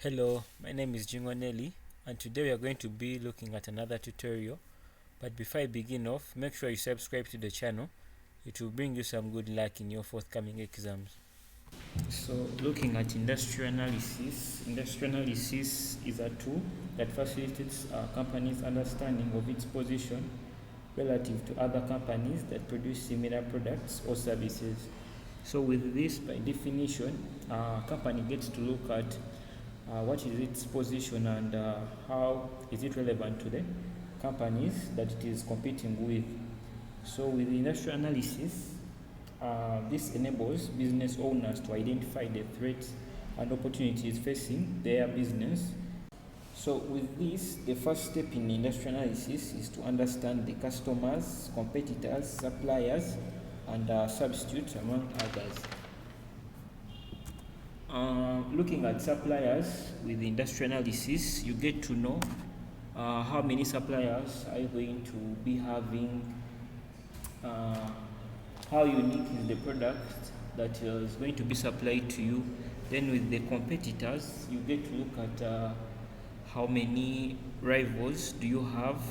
Hello, my name is Jingonelli, and today we are going to be looking at another tutorial. But before I begin off, make sure you subscribe to the channel. It will bring you some good luck in your forthcoming exams. So, looking at industrial analysis is a tool that facilitates companies' understanding of its position relative to other companies that produce similar products or services. So with this, by definition, a company gets to look at what is its position and how is it relevant to the companies that it is competing with. So with industrial analysis, this enables business owners to identify the threats and opportunities facing their business. So with this, the first step in industrial analysis is to understand the customers, competitors, suppliers, and substitutes, among others. Looking at suppliers with industrial analysis, you get to know how many suppliers are you going to be having, how unique is the product that is going to be supplied to you. Then with the competitors, you get to look at how many rivals do you have,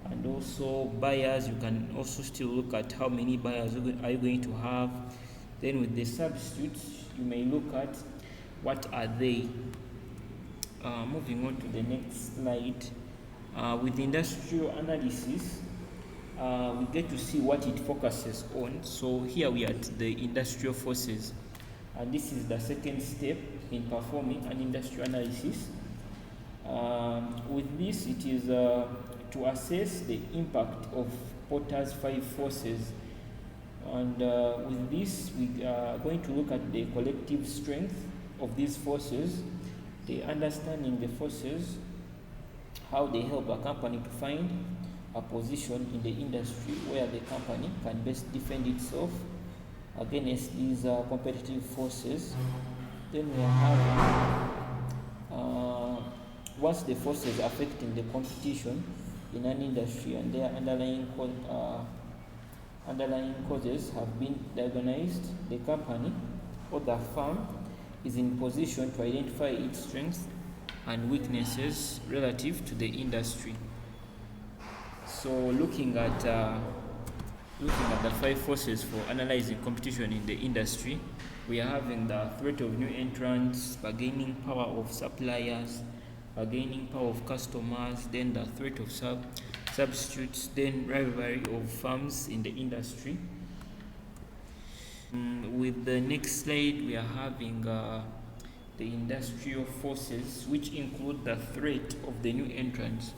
and also buyers. You can also still look at how many buyers are you going to have. Then with the substitutes, you may look at what are they. Moving on to the next slide, with industrial analysis, we get to see what it focuses on. So here we are at the industrial forces, and this is the second step in performing an industrial analysis. With this, it is to assess the impact of Porter's 5 forces, and with this we are going to look at the collective strength of these forces, the understanding the forces, how they help a company to find a position in the industry where the company can best defend itself against these competitive forces. Then we have once the forces affecting the competition in an industry and their underlying causes have been diagnosed, the company or the firm is in position to identify its strengths and weaknesses relative to the industry. So looking at the 5 forces for analyzing competition in the industry, we are having the threat of new entrants, bargaining power of suppliers, bargaining power of customers, then the threat of substitutes, then rivalry of firms in the industry. With the next slide, we are having the industrial forces, which include the threat of the new entrants.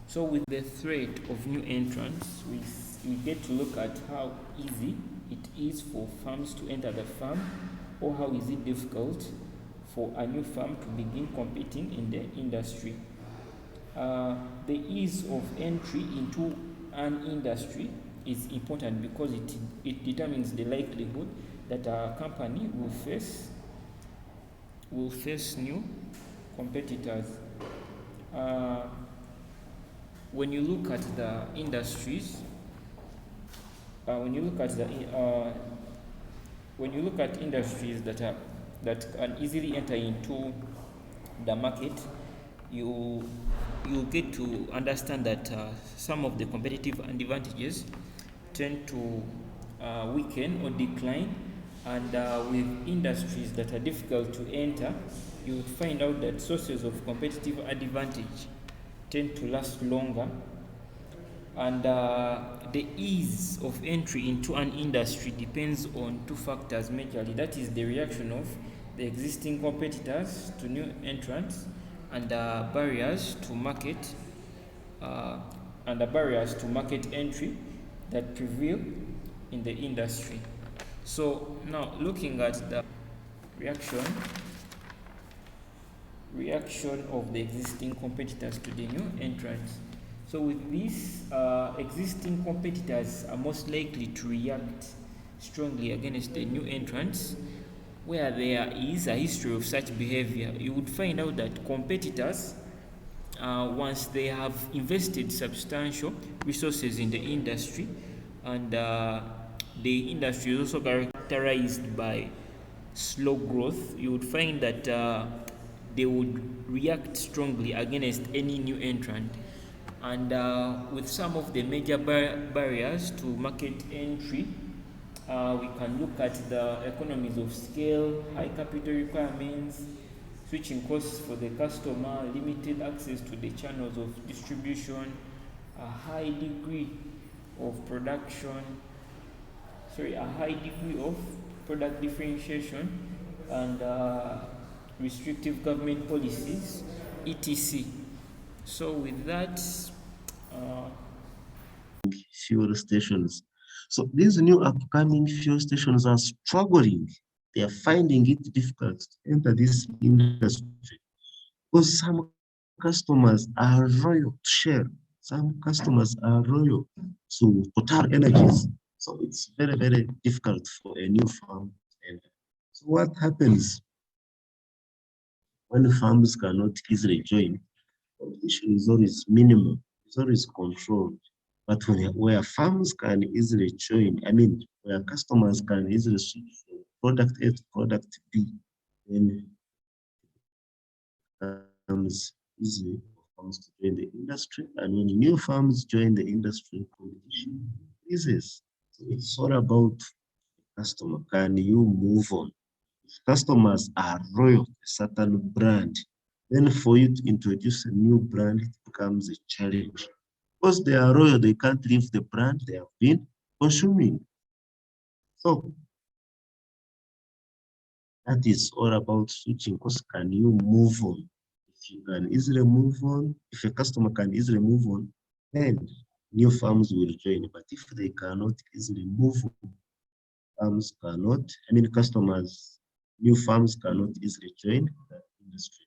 So with the threat of new entrants, we get to look at how easy it is for firms to enter the firm, or how is it difficult for a new firm to begin competing in the industry. The ease of entry into an industry is important because it determines the likelihood that a company will face new competitors. When you look at the industries, when you look at industries that can easily enter into the market, you get to understand that some of the competitive advantages tend to weaken or decline, and with industries that are difficult to enter, you would find out that sources of competitive advantage tend to last longer, and the ease of entry into an industry depends on 2 factors majorly. That is the reaction of the existing competitors to new entrants, and barriers to market entry that prevail in the industry. So now looking at the reaction of the existing competitors to the new entrants. So with this, existing competitors are most likely to react strongly against the new entrants. Where there is a history of such behavior, you would find out that competitors, once they have invested substantial resources in the industry, and the industry is also characterized by slow growth, you would find that they would react strongly against any new entrant. And with some of the major barriers to market entry, we can look at the economies of scale, high capital requirements, switching costs for the customer, limited access to the channels of distribution, a high degree of a high degree of product differentiation, and restrictive government policies, etc. So with that, fuel stations. So these new upcoming fuel stations are struggling. They are finding it difficult to enter this industry because some customers are loyal to Shell, some customers are loyal to Total Energies. So it's very, very difficult for a new firm to enter. So what happens when firms cannot easily join? Competition is always minimal, it's always controlled. But where firms can easily join, where customers can easily switch from product A to product B, then it becomes easy for firms to join the industry. And when new firms join the industry, competition increases. So it's all about customer. Can you move on? If customers are loyal to a certain brand, then for you to introduce a new brand, it becomes a challenge. Because they are loyal, they can't leave the brand they have been consuming. So that is all about switching. Because can you move on? If you can easily move on, if a customer can easily move on, then new firms will join. But if they cannot easily move on, firms cannot, customers, new firms cannot easily join that industry.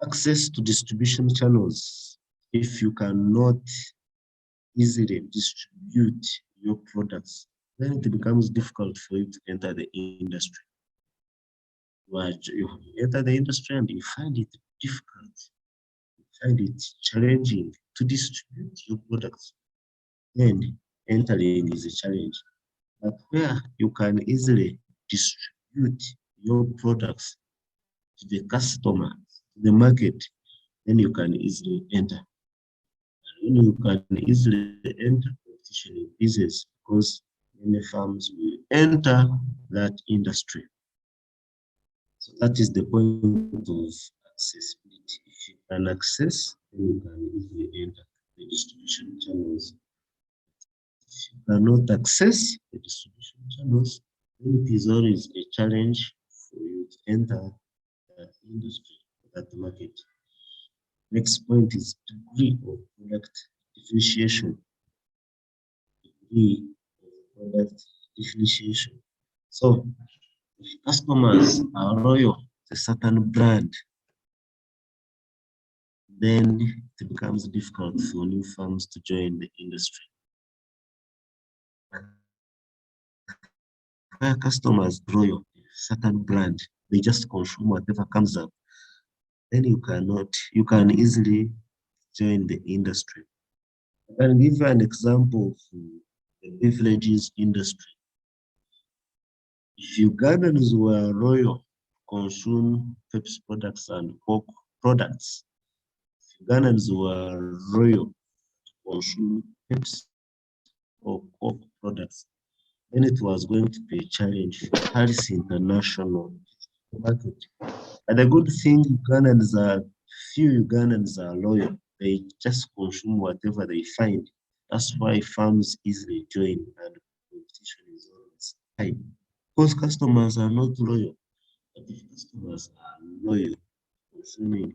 Access to distribution channels. If you cannot easily distribute your products, then it becomes difficult for you to enter the industry. You enter the industry and you find it difficult, you find it challenging to distribute your products, then entering is a challenge. But where you can easily distribute your products to the customer, to the market, then you can easily enter. And when you can easily enter, competition increases because many firms will enter that industry. So that is the point of accessibility. If you can access, then you can easily enter the distribution channels. If you cannot access the distribution channels, then it is always a challenge for you to enter that industry, that market. Next point is degree of product differentiation. Degree of product differentiation. So if customers are loyal to a certain brand, then it becomes difficult for new firms to join the industry. Where customers are loyal to a certain brand, they just consume whatever comes up, then you can easily join the industry. I can give you an example of the beverages industry. If Ugandans were loyal to consume Pepsi products and Coke products, if Ugandans were loyal to consume Pepsi or Coke products, then it was going to be a challenge for Paris International market. And the good thing, few Ugandans are loyal. They just consume whatever they find. That's why firms easily join and competition is always high. Because customers are not loyal. But if customers are loyal consuming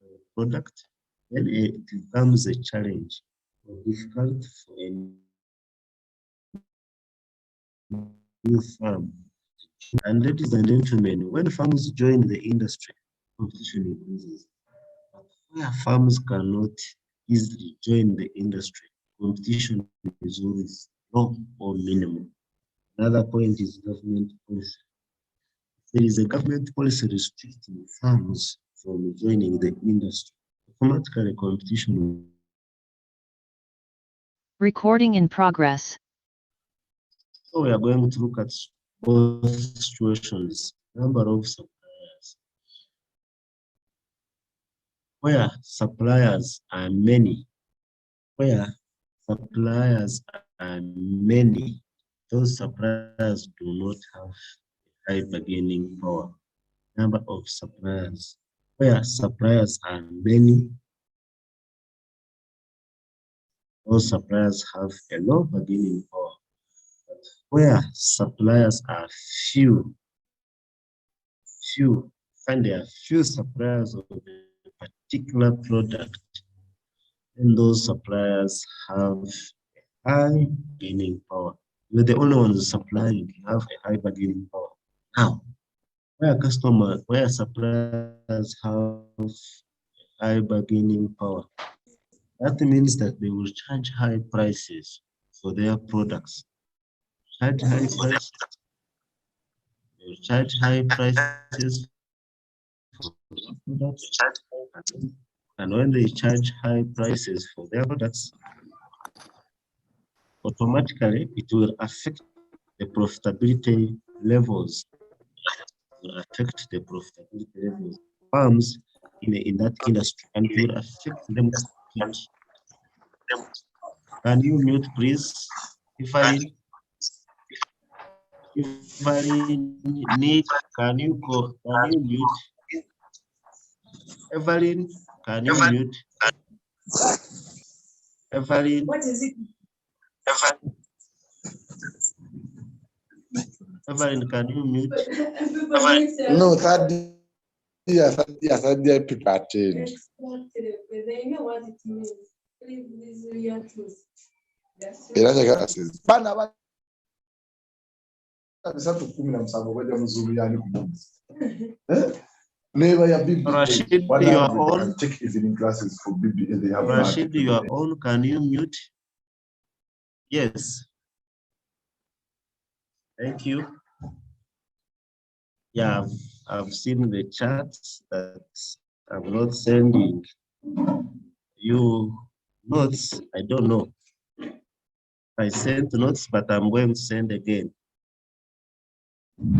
a product, then it becomes a challenge or difficult for a new firm. And ladies and gentlemen, when firms join the industry, competition increases. But where firms cannot easily join the industry, competition is always low or minimal. Another point is government policy. There is a government policy restricting firms from joining the industry. Automatically, competition. Recording in progress. So we are going to look at both situations, number of suppliers. Where suppliers are many, where suppliers are many, those suppliers do not have high bargaining power. Number of suppliers. Where suppliers are many, those suppliers have a low bargaining power. Where suppliers are few, find there are few suppliers of a particular product, and those suppliers have high bargaining power. You're the only ones supplying, you have a high bargaining power. Now, where suppliers have high bargaining power, that means that they will charge high prices for their products. Charge high prices. They will charge high prices for their products. And when they charge high prices for their products, automatically it will affect the profitability levels. It will affect the profitability levels of farms in that industry, and it will affect them. Can you mute, please? If I need, can you mute? Evelyn, can you mute? Evelyn. What is it? Evelyn, can you mute? No, that dear people are changed. They know what it means. Please, this is your truth. Rashid, you are on. Take evening classes for BBA. They have Rashid, you are on. Can you mute? Yes. Thank you. Yeah, I've seen the chats that I'm not sending you notes. I don't know. I sent notes, but I'm going to send again. I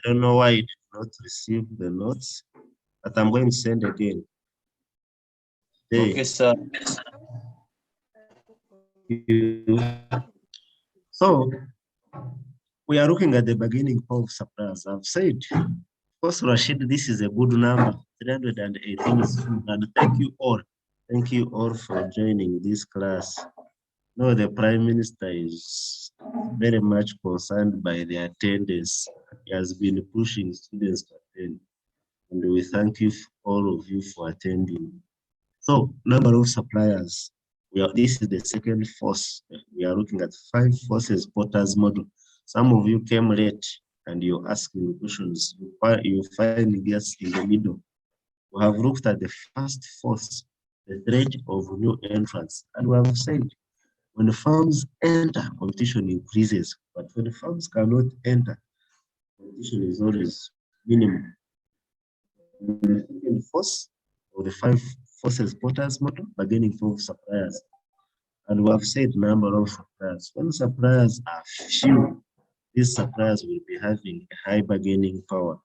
don't know why I did not receive the notes, but I'm going to send again. Okay, sir. So we are looking at the beginning of suppliers. I've said, of course, Rashid, this is a good number, 318 is good. And thank you all. Thank you all for joining this class. No, the Prime Minister is very much concerned by the attendance. He has been pushing students to attend. And we thank you, all of you, for attending. So, number of suppliers. This is the second force. We are looking at 5 forces Porter's model. Some of you came late and you're asking questions. You find yes in the middle. We have looked at the first force, the threat of new entrants. And we have said, when the firms enter, competition increases. But when the firms cannot enter, competition is always minimum. The second force of the 5 forces Porter's model, bargaining for suppliers. And we have said number of suppliers. When suppliers are few, these suppliers will be having a high bargaining power.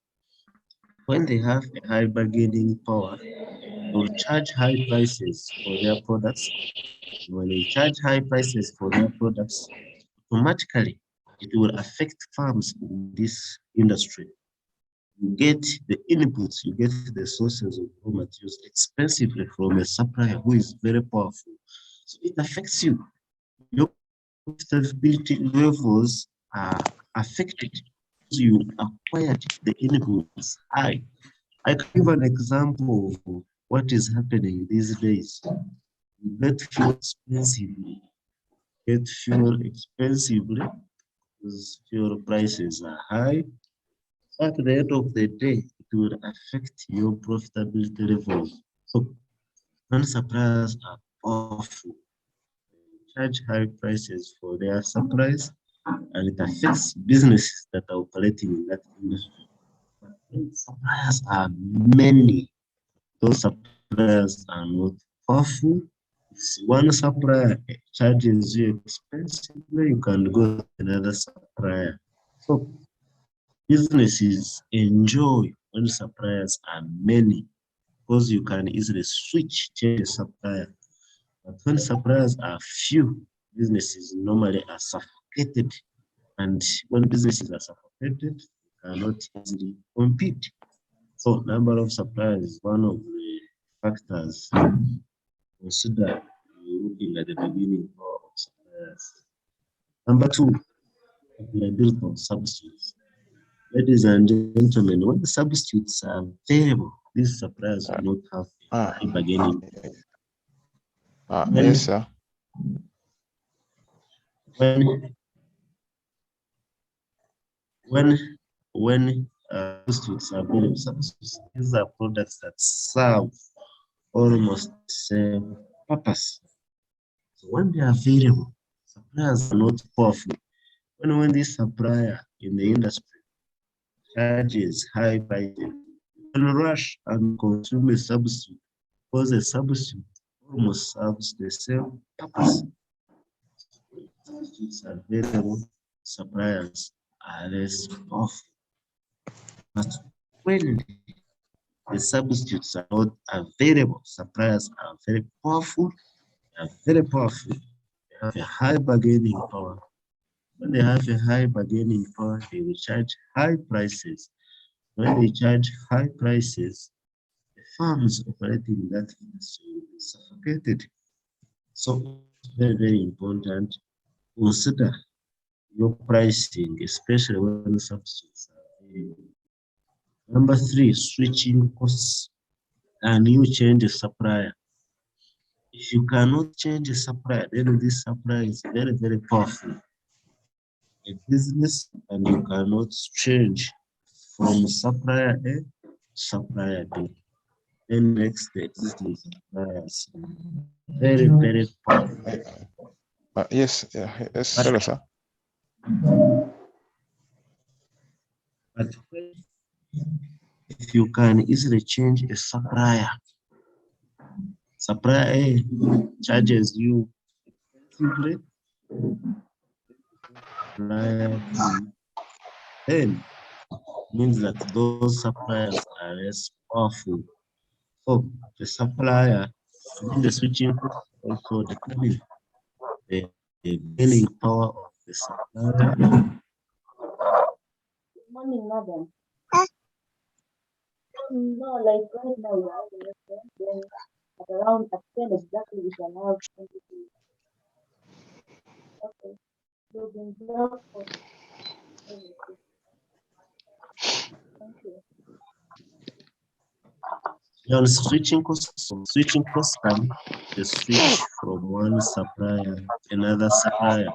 When they have a high bargaining power, they will charge high prices for their products. When they charge high prices for their products, automatically it will affect farms in this industry. You get the inputs, you get the sources of raw materials expensively from a supplier who is very powerful. So it affects you. Your profitability levels are affected because you acquired the inputs high. I can give an example of what is happening these days. You get fuel expensively. Because fuel prices are high. At the end of the day, it will affect your profitability levels. So when suppliers are powerful, charge high prices for their supplies, and it affects businesses that are operating in that industry. But when suppliers are many, those suppliers are not powerful, If one supplier charges you expensively, you can go to another supplier. So businesses enjoy when suppliers are many because you can easily change a supplier. But when suppliers are few, businesses normally are suffocated. And when businesses are suffocated, you cannot easily compete. So number of suppliers is one of the factors consider looking at the beginning of suppliers. Number two, availability of substitutes. Ladies and gentlemen, when the substitutes are available, these suppliers will not have a bargaining. Yes, sir. When substitutes are available, substitutes, these are products that serve almost the same purpose. So when they are available, suppliers are not powerful. When this supplier in the industry charges high prices, you can rush and consume a substitute because a substitute almost serves the same purpose. Substitutes are available, suppliers are less powerful. But when the substitutes are not available, suppliers are very powerful. They are very powerful. They have a high bargaining power. When they have a high bargaining power, they will charge high prices. When they charge high prices, the firms operating in that industry will be suffocated. So it's very, very important. Consider your pricing, especially when substitutes are available. Number three, switching costs. Can you change a supplier? If you cannot change a supplier, then this supplier is very, very powerful. A business, and you cannot change from supplier A to supplier B. Then makes the existing suppliers very, very powerful. Yes, hello, sir. But if you can easily change a supplier, supplier A charges you simply, then means that those suppliers are less powerful. So the supplier in the switching also determine the bargaining power of the supplier. Good morning, madam. No, like right now we have a restaurant, then at around at 10 exactly we can have 20 people. Okay. You've been blocked for everything. Thank you. On switching costs can the switch from one supplier to another supplier.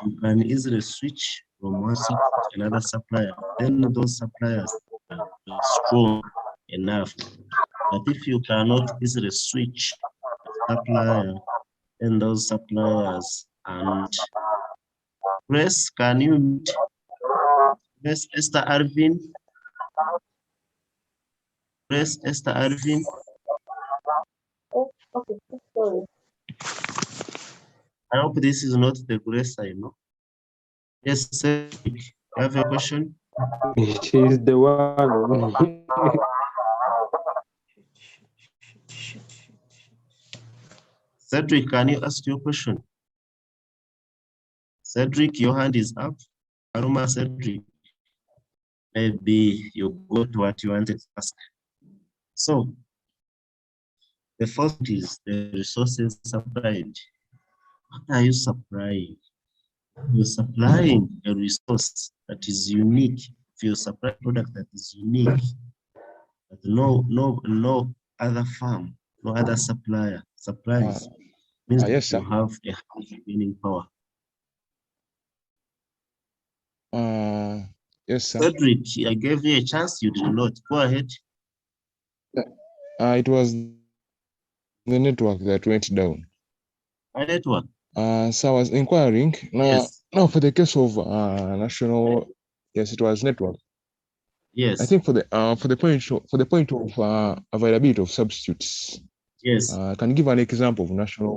You can easily switch from one supplier to another supplier. Then those suppliers are strong enough. But if you cannot easily switch supplier, then those suppliers and Grace, can you meet Grace Esther Arvin? Grace Esther Arvin? Oh, okay, sorry. I hope this is not the Grace I know. Yes, Cedric, you have a question? She's the one. Cedric, can you ask your question? Cedric, your hand is up. Aruma Cedric, maybe you got what you wanted to ask. So, the first is the resources supplied. What are you supplying? You're supplying a resource that is unique. If you supply a product that is unique, that no other firm, no other supplier supplies, means Yes, that sir. you have a high bargaining power. Yes, sir. Cedric, I gave you a chance, you did not. Go ahead. It was the network that went down. My network. So I was inquiring now. Yes. Now for the case of national, yes, it was network. Yes. I think for the point of availability of substitutes. Yes. I can give an example of National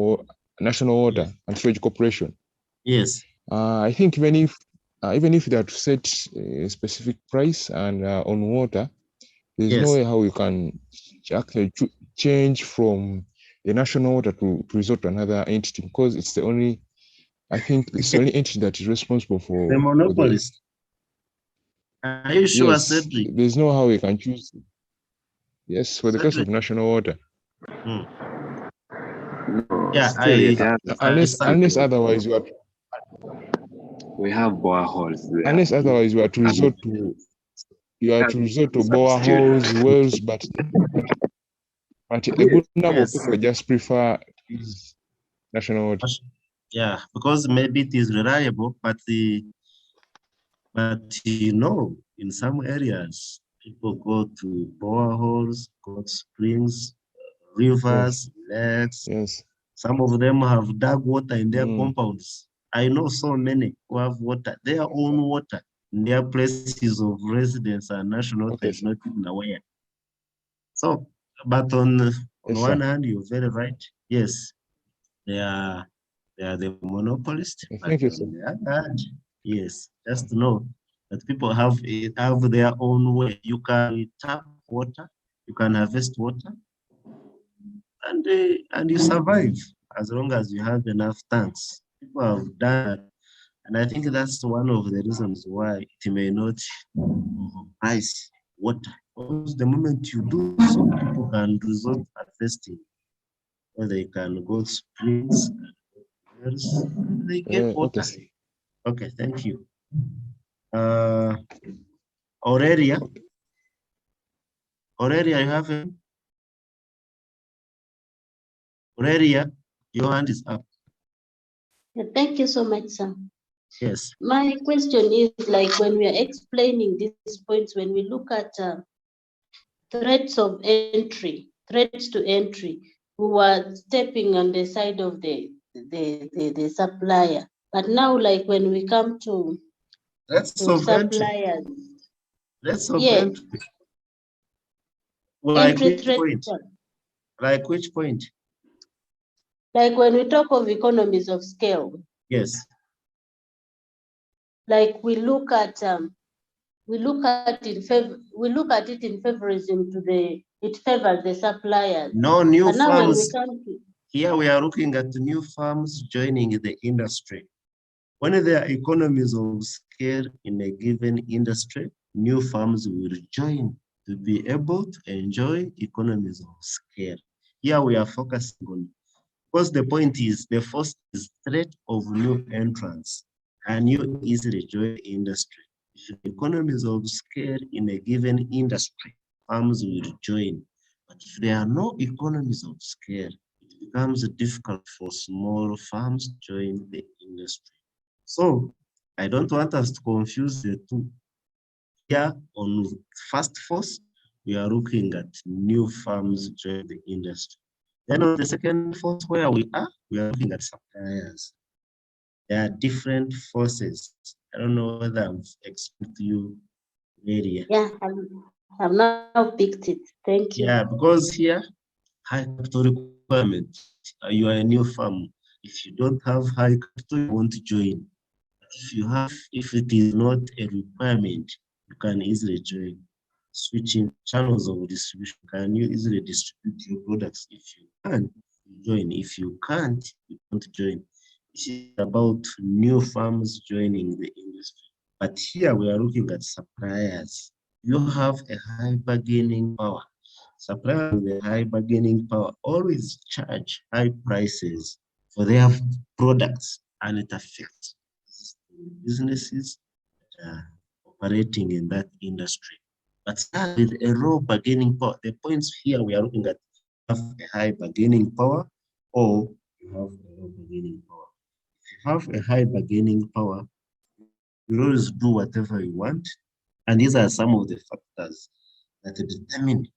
Water and Sewage Corporation. Yes. I think even if they have to set a specific price and on water, there's no Yes. way how you can actually change from the national water to resort to another entity, because it's the only, I think it's the only entity that is responsible for The the, monopolist. Are you sure, yes, Cedric? there's no how we can choose. Yes, for the case of Cedric. national water. Hmm. No, Yeah, still it has, Unless otherwise we have boreholes there. unless otherwise you are to resort to boreholes, wells, but a good number of yes. people just prefer is national water. Yeah, because maybe it is reliable, but in some areas people go to boreholes, go to springs, rivers, lakes. Yes. Some of them have dug water in their Mm. compounds. I know so many who have water, their own water, in their places of residence, and national water Okay, is sir. not even aware. So, but on Yes, one sir. hand, you're very right. Yes, they are the monopolist, but Thank you, sir. on the other hand, yes, just to know that people have their own way. You can tap water, you can harvest water, and you survive as long as you have enough tanks. People have done that, and I think that's one of the reasons why it may not price water. Because the moment you do so, people can resort to harvesting, or they can go to springs, wells, and they get Okay, water. sir. Okay, thank you. Aurelia, you have it? Aurelia, your hand is up. Thank you so much, sir. Yes. My question is, like, when we are explaining these points, when we look at threats to entry, who are stepping on the side of the supplier. But now, like, when we come to suppliers, Let's of yeah, entry. Like entry which threat. point? Like which point? Like when we talk of economies of scale. Yes. Like we look at it in favorism it favors the suppliers. No new but now farms. when we come to, here we are looking at new farms joining the industry. When there are economies of scale in a given industry, new farms will join to be able to enjoy economies of scale. Here we are focusing on, because the point is, the first is threat of new entrants. Can you easily join the industry? If economies of scale in a given industry, farms will join. But if there are no economies of scale, it becomes difficult for small farms to join the industry. So I don't want us to confuse the two. Here on first force, we are looking at new farms join the industry. Then on the second force where we are looking at suppliers. There are different forces. I don't know whether I've explained to you area. yeah, I've now picked it. Thank you. Yeah, because here, high capital requirement. You are a new farm. If you don't have high capital, you won't join. If it is not a requirement, you can easily join. Switching channels of distribution, can you easily distribute your products? If you can, you join. If you can't, you don't join. This is about new farms joining the industry. But here we are looking at suppliers. You have a high bargaining power. Suppliers with a high bargaining power always charge high prices for their products, and it affects businesses that are operating in that industry. But with a low bargaining power, the points here we are looking at, have a high bargaining power or you have a low bargaining power. If you have a high bargaining power, you always do whatever you want. And these are some of the factors that determine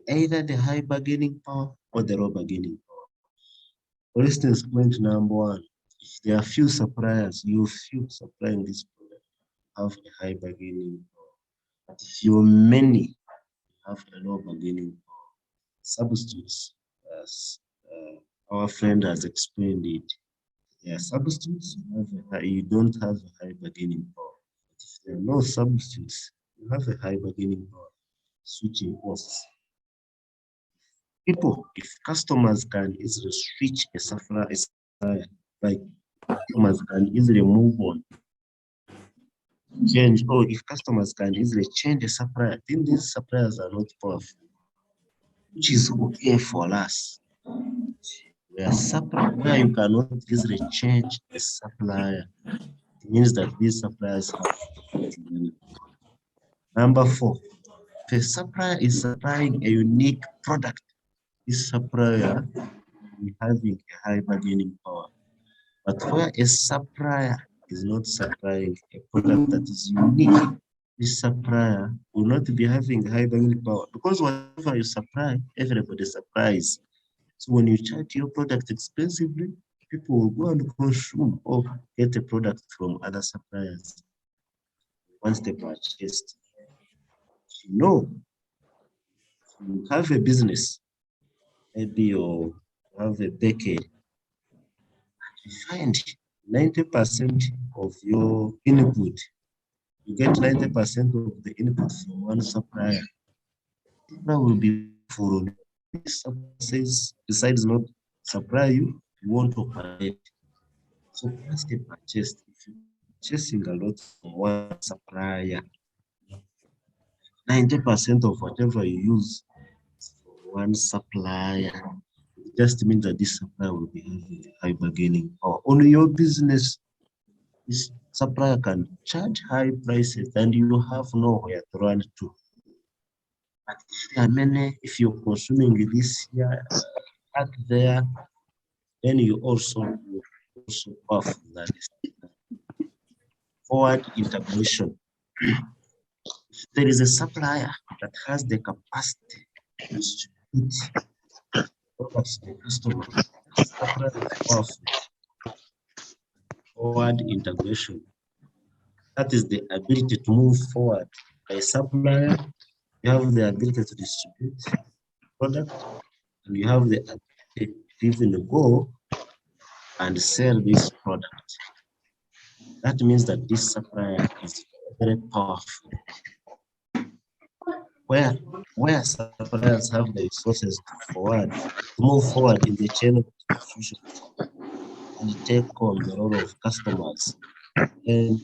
either the high bargaining power or the low bargaining power. For instance, point number one, if there are few suppliers, you few supplying this product, have a high bargaining power. But if you're many, you have a low bargaining power. Substitutes, our friend has explained it. There are substitutes, you don't have a high bargaining power. But if there are no substitutes, you have a high bargaining power. Switching costs. People, if customers can easily switch a supplier, like customers can easily move on, change, or if customers can easily change a supplier, then these suppliers are not powerful, which is okay for us. Where you cannot easily change a supplier, it means that these suppliers have. Number 4, if a supplier is supplying a unique product, this supplier is having a high bargaining power. But where a supplier is not supplying a product that is unique, this supplier will not be having high bargaining power, because whatever you supply, everybody supplies. So when you charge your product expensively, people will go and consume or get a product from other suppliers once they purchased. You have a business, maybe you have a bakery, you find 90% of your input, you get 90% of the input from one supplier. That will be for this says decides not supply you, you want to operate. So once they purchased, if you're purchasing a lot from one supplier, 90% of whatever you use is from one supplier. It just means that this supplier will be having high bargaining power. On your business, this supplier can charge high prices and you have nowhere to run to. But if there are many, if you're consuming this here, back there, then you also off that is forward integration. If there is a supplier that has the capacity to distribute products to customers, supplier is powerful. Forward integration. That is the ability to move forward. By supplier, you have the ability to distribute product, and you have the ability to even go and sell this product. That means that this supplier is very powerful. Where suppliers have the resources to move forward in the chain of distribution and take on the role of customers, and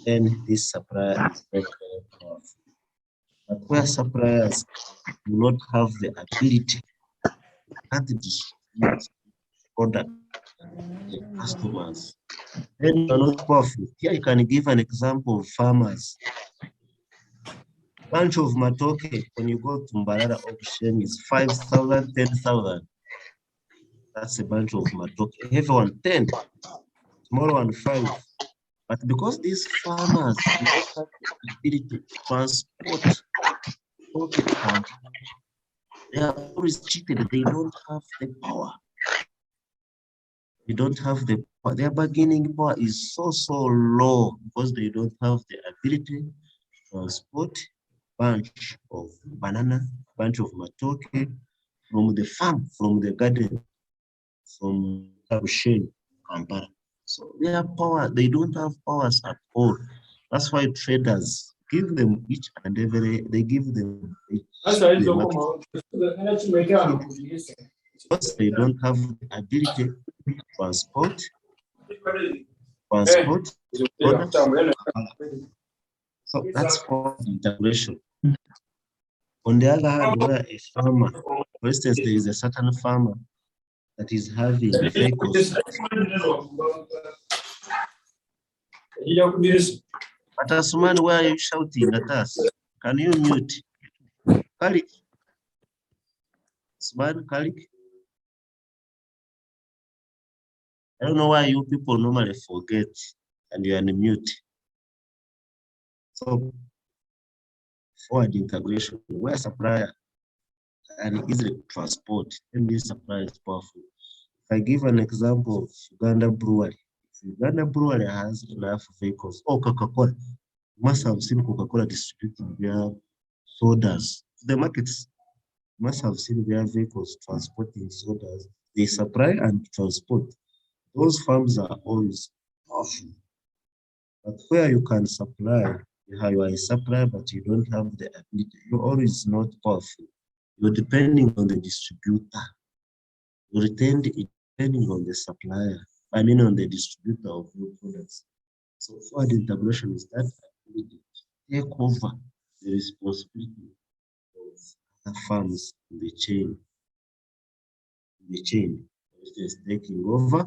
then this supplier is very, very powerful. But where suppliers do not have the ability to distribute product to the customers, then you are not powerful. Here I can give an example of farmers. Bunch of matoke, when you go to Mbarara auction, is 5,000, 10,000. That's a bunch of matoke. Heavy one, 10. Small one, 5. But because these farmers do not have the ability to transport, they are restricted. They don't have the power. They don't have the power. Their bargaining power is so low because they don't have the ability to transport bunch of banana, bunch of matoke from the farm, from the garden, from Kabusheni, Kampala. So their power, they don't have powers at all. That's why traders give them each and every, they give them each because they don't have the ability to transport products. So that's for integration. On the other hand, where a farmer, for instance, there is a certain farmer that is having vehicles. But Asuman, why are you shouting at us? Can you mute? Kalik. Asuman, Kalik. I don't know why you people normally forget and you are on mute. So, forward integration, where supplier and easily transport, and this supplier is powerful. If I give an example of Uganda Brewery, if Uganda Brewery has enough vehicles, or Coca-Cola, you must have seen Coca-Cola distributing their sodas to the markets. You must have seen their vehicles transporting sodas. They supply and transport. Those farms are always powerful. But where you can supply, you are a supplier, but you don't have the ability, you're always not powerful. You're depending on the distributor. You're depending on the supplier. I mean, on the distributor of your products. So forward integration is that ability to take over the responsibility of other firms in the chain. For instance, taking over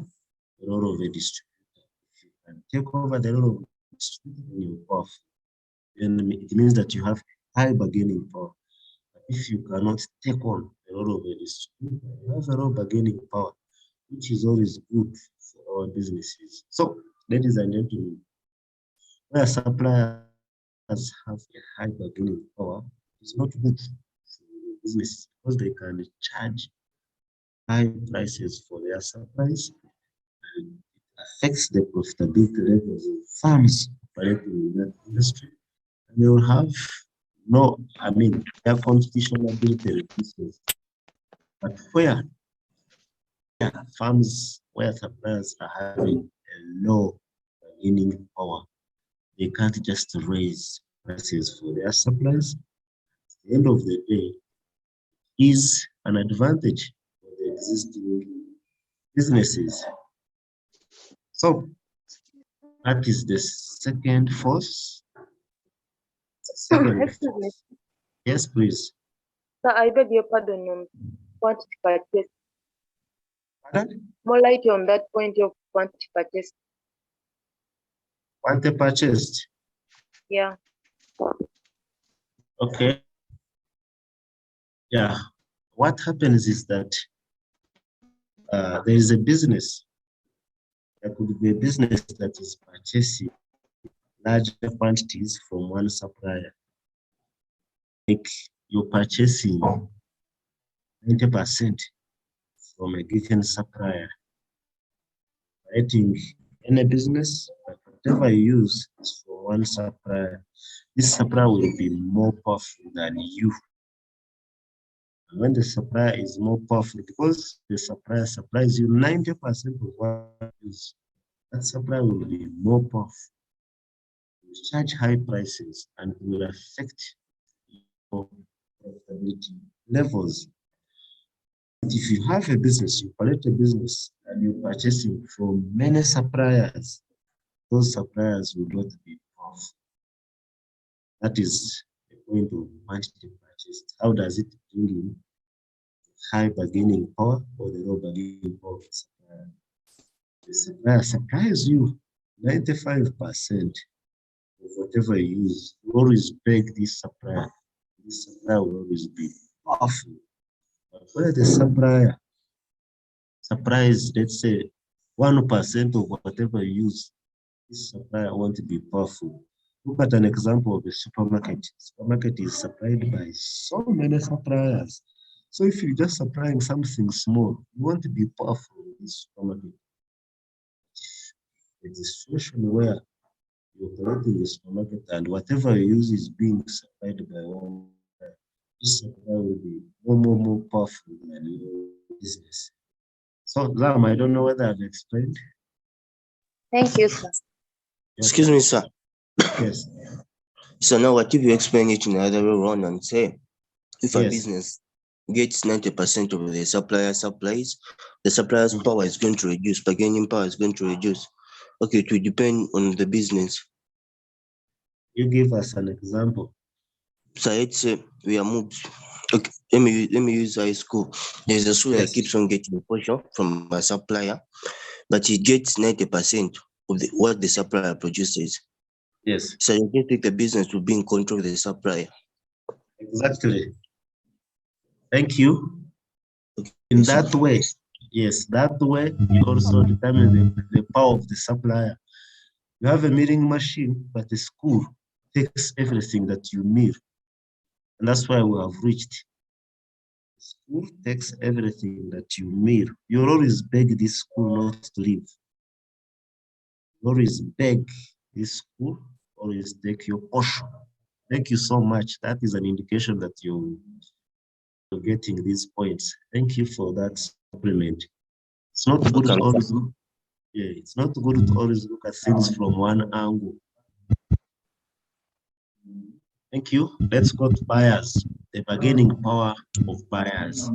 the role of a distributor. If you can take over the role of a distributor, then you're powerful. Then it means that you have high bargaining power. But if you cannot take on the role of a distributor, you have a low bargaining power, which is always good for our businesses. So, ladies and gentlemen, where suppliers have a high bargaining power, it's not good for businesses because they can charge high prices for their supplies, and it affects the profitability levels of firms operating in that industry. And they will have their competition ability reduces. But where suppliers are having a low bargaining power, they can't just raise prices for their supplies. At the end of the day, is an advantage for the existing businesses. So that is the second force. Excuse me, Yes, please. sir, I beg your pardon on quantity purchase. Pardon? More light on that point of quantity purchase. Quantity purchased. Yeah. Okay. Yeah. What happens is that there is a business. There could be a business that is purchasing large quantities from one supplier. Like you're purchasing 90% from a given supplier. Operating any business, but whatever you use is for one supplier. This supplier will be more powerful than you. And when the supplier is more powerful, because the supplier supplies you 90% of what you use, that supplier will be more powerful. You charge high prices and will affect your profitability levels. If you have a business, you operate a business and you're purchasing from many suppliers, those suppliers will not be powerful. That is the point of quantity purchase. How does it bring in high bargaining power or the low bargaining power of the supplier? The supplier supplies you 95% of whatever you use. You always beg this supplier. This supplier will always be powerful. But where the supplier supplies, let's say, 1% of whatever you use, this supplier won't be powerful. Look at an example of a supermarket. Supermarket is supplied by so many suppliers. So if you're just supplying something small, you want to be powerful in this supermarket. It's a situation where you operate in the supermarket and whatever you use is being supplied by one supplier. This supplier will be more powerful than your business. So, Zam, I don't know whether I've explained. Thank you, sir. Excuse me, sir. Yes. So now what if you explain it in another way around and say, if a Yes. business gets 90% of the supplier supplies, the supplier's power is going to reduce, bargaining power is going to reduce. Okay, it will depend on the business. You give us an example. So let's say we are moved. Okay, let me use high school. There's a student that keeps on getting a portion from a supplier, but he gets 90% of what the supplier produces. Yes. So you don't think the business will be in control of the supplier? Exactly. Thank you. In that way, yes, that way you also determine the power of the supplier. You have a milling machine, but the school takes everything that you mill. And that's why we have reached. The school takes everything that you mill. You always beg this school not to leave. You always beg this school, always take your portion. Thank you so much. That is an indication that you getting these points. Thank you for that supplement. It's not good to Welcome. always look, yeah, it's not good to always look at things from one angle. Thank you. Let's go to buyers, the bargaining power of buyers.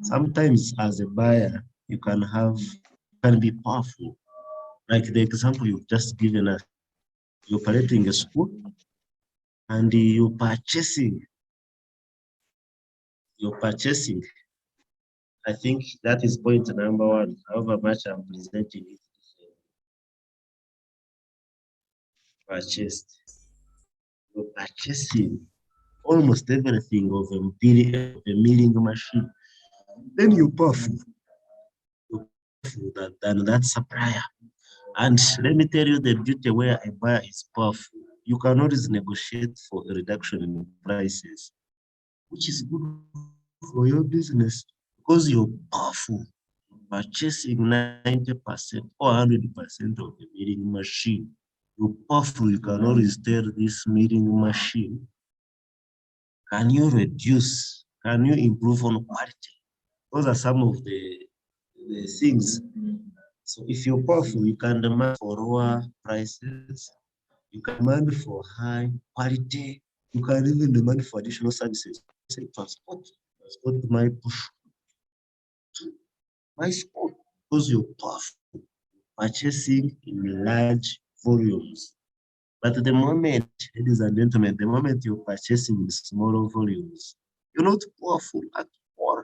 Sometimes as a buyer, you can be powerful. Like the example you've just given us, you're operating a school and you're purchasing. I think that is point number one, however much I'm presenting it. Purchased. You're purchasing almost everything of a milling machine. Then you're powerful. Than that supplier. And let me tell you the beauty where a buyer is powerful. You can always negotiate for a reduction in prices, which is good for your business because you're powerful. Purchasing 90% or 100% of the milling machine. You're powerful. You can always tell this milling machine, can you reduce? Can you improve on quality? Those are some of the things. So if you're powerful, you can demand for lower prices, you can demand for high quality, you can even demand for additional services. Say transport my push to my school because you're powerful, purchasing in large volumes. But the moment, ladies and gentlemen, the moment you're purchasing in smaller volumes, you're not powerful at all.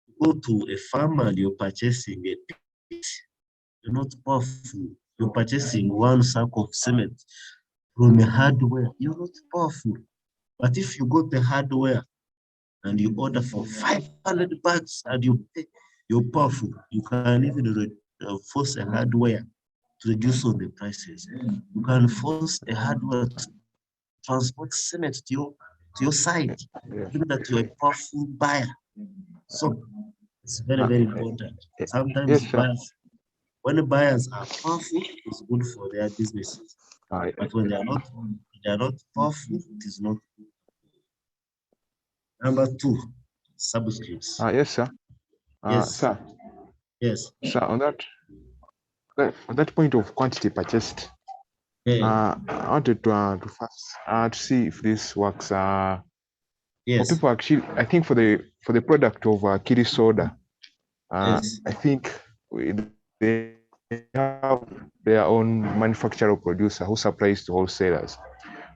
You go to a farmer and you're purchasing a pit. You're not powerful. You're purchasing one sack of cement from a hardware. You're not powerful. But if you go to hardware and you order for 500 bags and you pay, you're powerful. You can even force a hardware to reduce on the prices. You can force a hardware to transport cement to your site, given that you're a powerful buyer. So it's very, very important. Sometimes Yes, sir. when the buyers are powerful, it's good for their businesses. But when they are not powerful, it is not good. Number two, substitutes. Yes, sir. Yes. Sir. Yes. Sir, on that point of quantity purchased, Yeah. I wanted to first to see if this works. For Yes. people actually, I think for the product of Kiri soda, Yes. I think they have their own manufacturer or producer who supplies to wholesalers.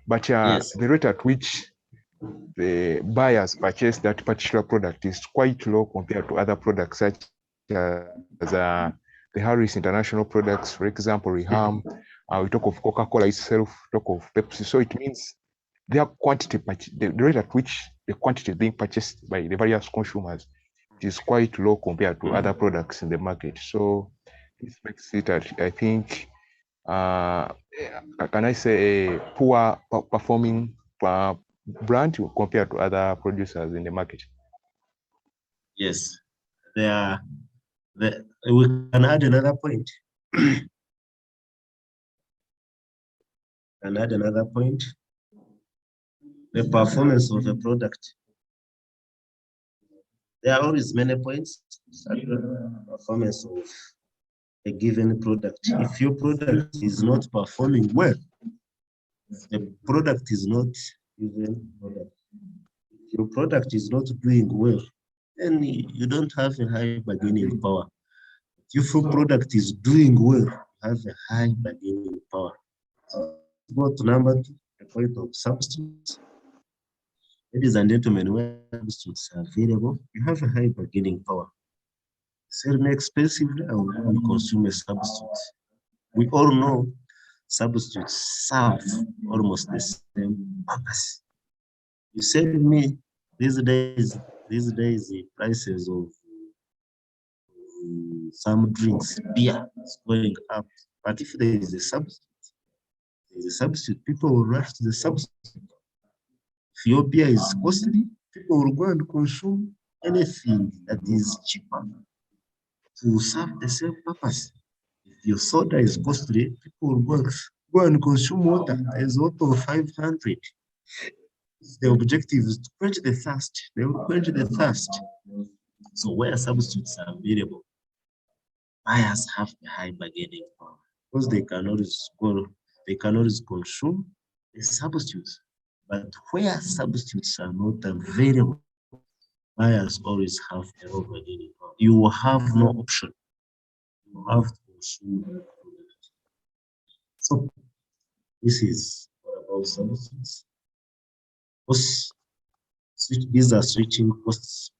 But Yes. the rate at which the buyers purchase that particular product is quite low compared to other products such as the Harris International products, for example, Reham. We talk of Coca-Cola itself, talk of Pepsi. So it means their quantity, the rate at which the quantity is being purchased by the various consumers is quite low compared to other products in the market. So this makes it, I think, can I say, a poor performing brand compared to other producers in the market. Yes. We can add another point. The performance of a product. There are always many points. Performance of a given product. If your product is not performing well, the product is not even product. If your product is not doing well, then you don't have a high bargaining power. If your product is doing well, you have a high bargaining power. So go to number two, the point of substitutes. Ladies and gentlemen, when substitutes are available, you have a high bargaining power. Sell me expensively, I will consume a substitute. We all know substitutes serve almost the same purpose. You said to me these days the prices of some drinks, beer is going up. But if there is a substitute, people will rush to the substitute. If your beer is costly, people will go and consume anything that is cheaper to serve the same purpose. If your soda is costly, people will go go and consume water. There's water of 500. The objective is to quench the thirst. They will quench the thirst. So where substitutes are available, buyers have a high bargaining power because they cannot consume the substitutes. But where substitutes are not available, buyers always have a low bargaining power. You will have no option. You have to consume the product. So this is what about substitutes. These are switching costs.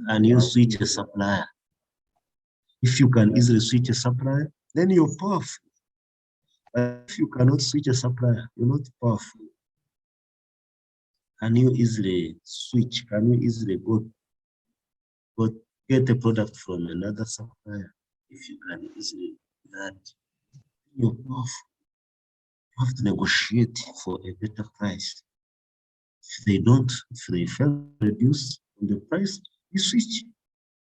Can you switch a supplier? If you can easily switch a supplier, then you're powerful. But if you cannot switch a supplier, you're not powerful. Can you easily switch? Can you easily go get a product from another supplier? If you can easily do that, you're powerful. You have to negotiate for a better price. If they fail to reduce the price, you switch.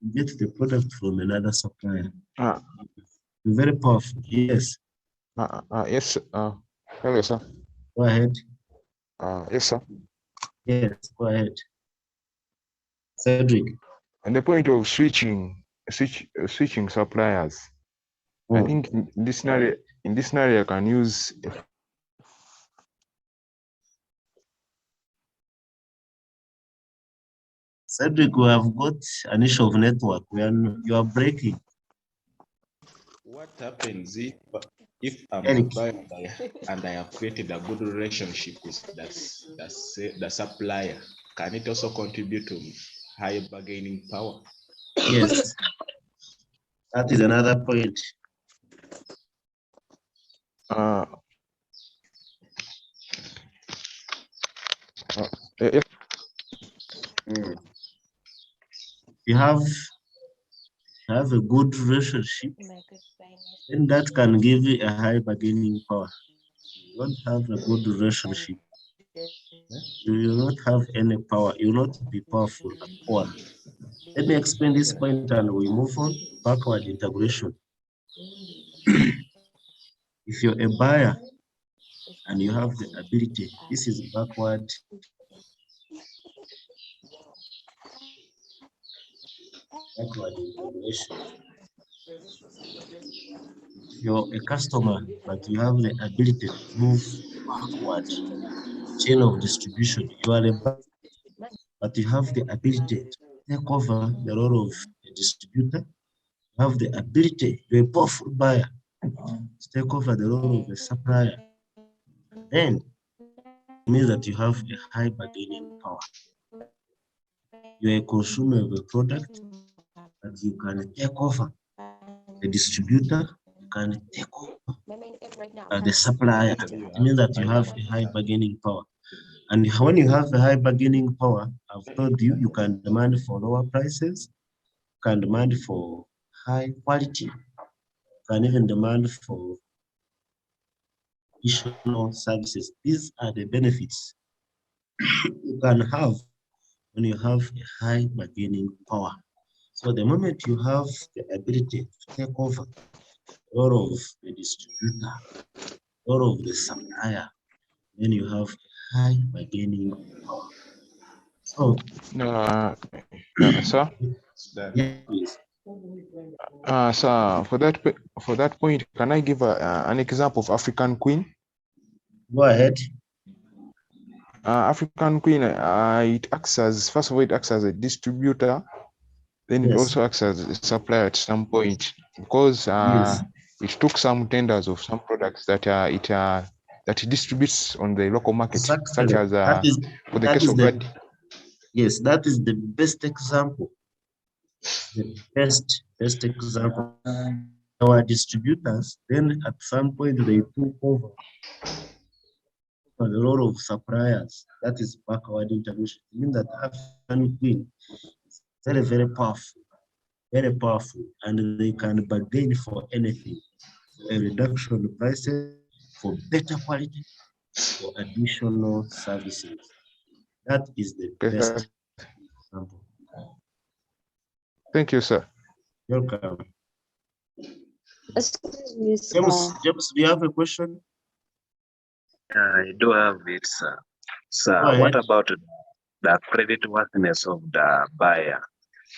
You get the product from another supplier. You're very powerful. Yes. Yes. Hello, sir. Go ahead. Yes, sir. Yes, go ahead. Cedric. And the point of switching suppliers, I think in this scenario, I can use Cedric, we have got an issue of network. You are breaking. What happens if I'm Eric. a buyer and I have created a good relationship with the supplier? Can it also contribute to high bargaining power? Yes. That is another point. Yes. You have a good relationship, and that can give you a high bargaining power. You don't have a good relationship, you will not have any power. You will not be powerful at all. Let me explain this point and we move on. Backward integration. If you're a buyer and you have the ability, this is backward integration. You're a customer, but you have the ability to move backward chain of distribution. You are a buyer, but you have the ability to take over the role of a distributor. You have the ability, you're a powerful buyer, to take over the role of a supplier. Then it means that you have a high bargaining power. You're a consumer of a product, but you can take over the distributor, you can take over the supplier. It means that you have a high bargaining power. And when you have a high bargaining power, I've told you, you can demand for lower prices, you can demand for high quality, you can even demand for additional services. These are the benefits you can have when you have a high bargaining power. So the moment you have the ability to take over all of the distributor, all of the supplier, then you have a high bargaining power. So, sir. Yeah, please. Sir, for that point, can I give an example of African Queen? Go ahead. African Queen, it acts as, first of all, it acts as a distributor. Then it also acts as a supplier at some point, because it took some tenders of some products that it distributes on the local market, such as for the case of bread. Yes, that is the best example. The best example. Our distributors, then at some point they took over a lot of suppliers. That is backward integration. It means that African Queen is very, very powerful, and they can bargain for anything, for a reduction in prices, for better quality, for additional services. That is the best example. Thank you, sir. You're welcome. Excuse me, sir. James, do you have a question? I do have it, sir. Go Sir, what ahead. about the credit worthiness of the buyer?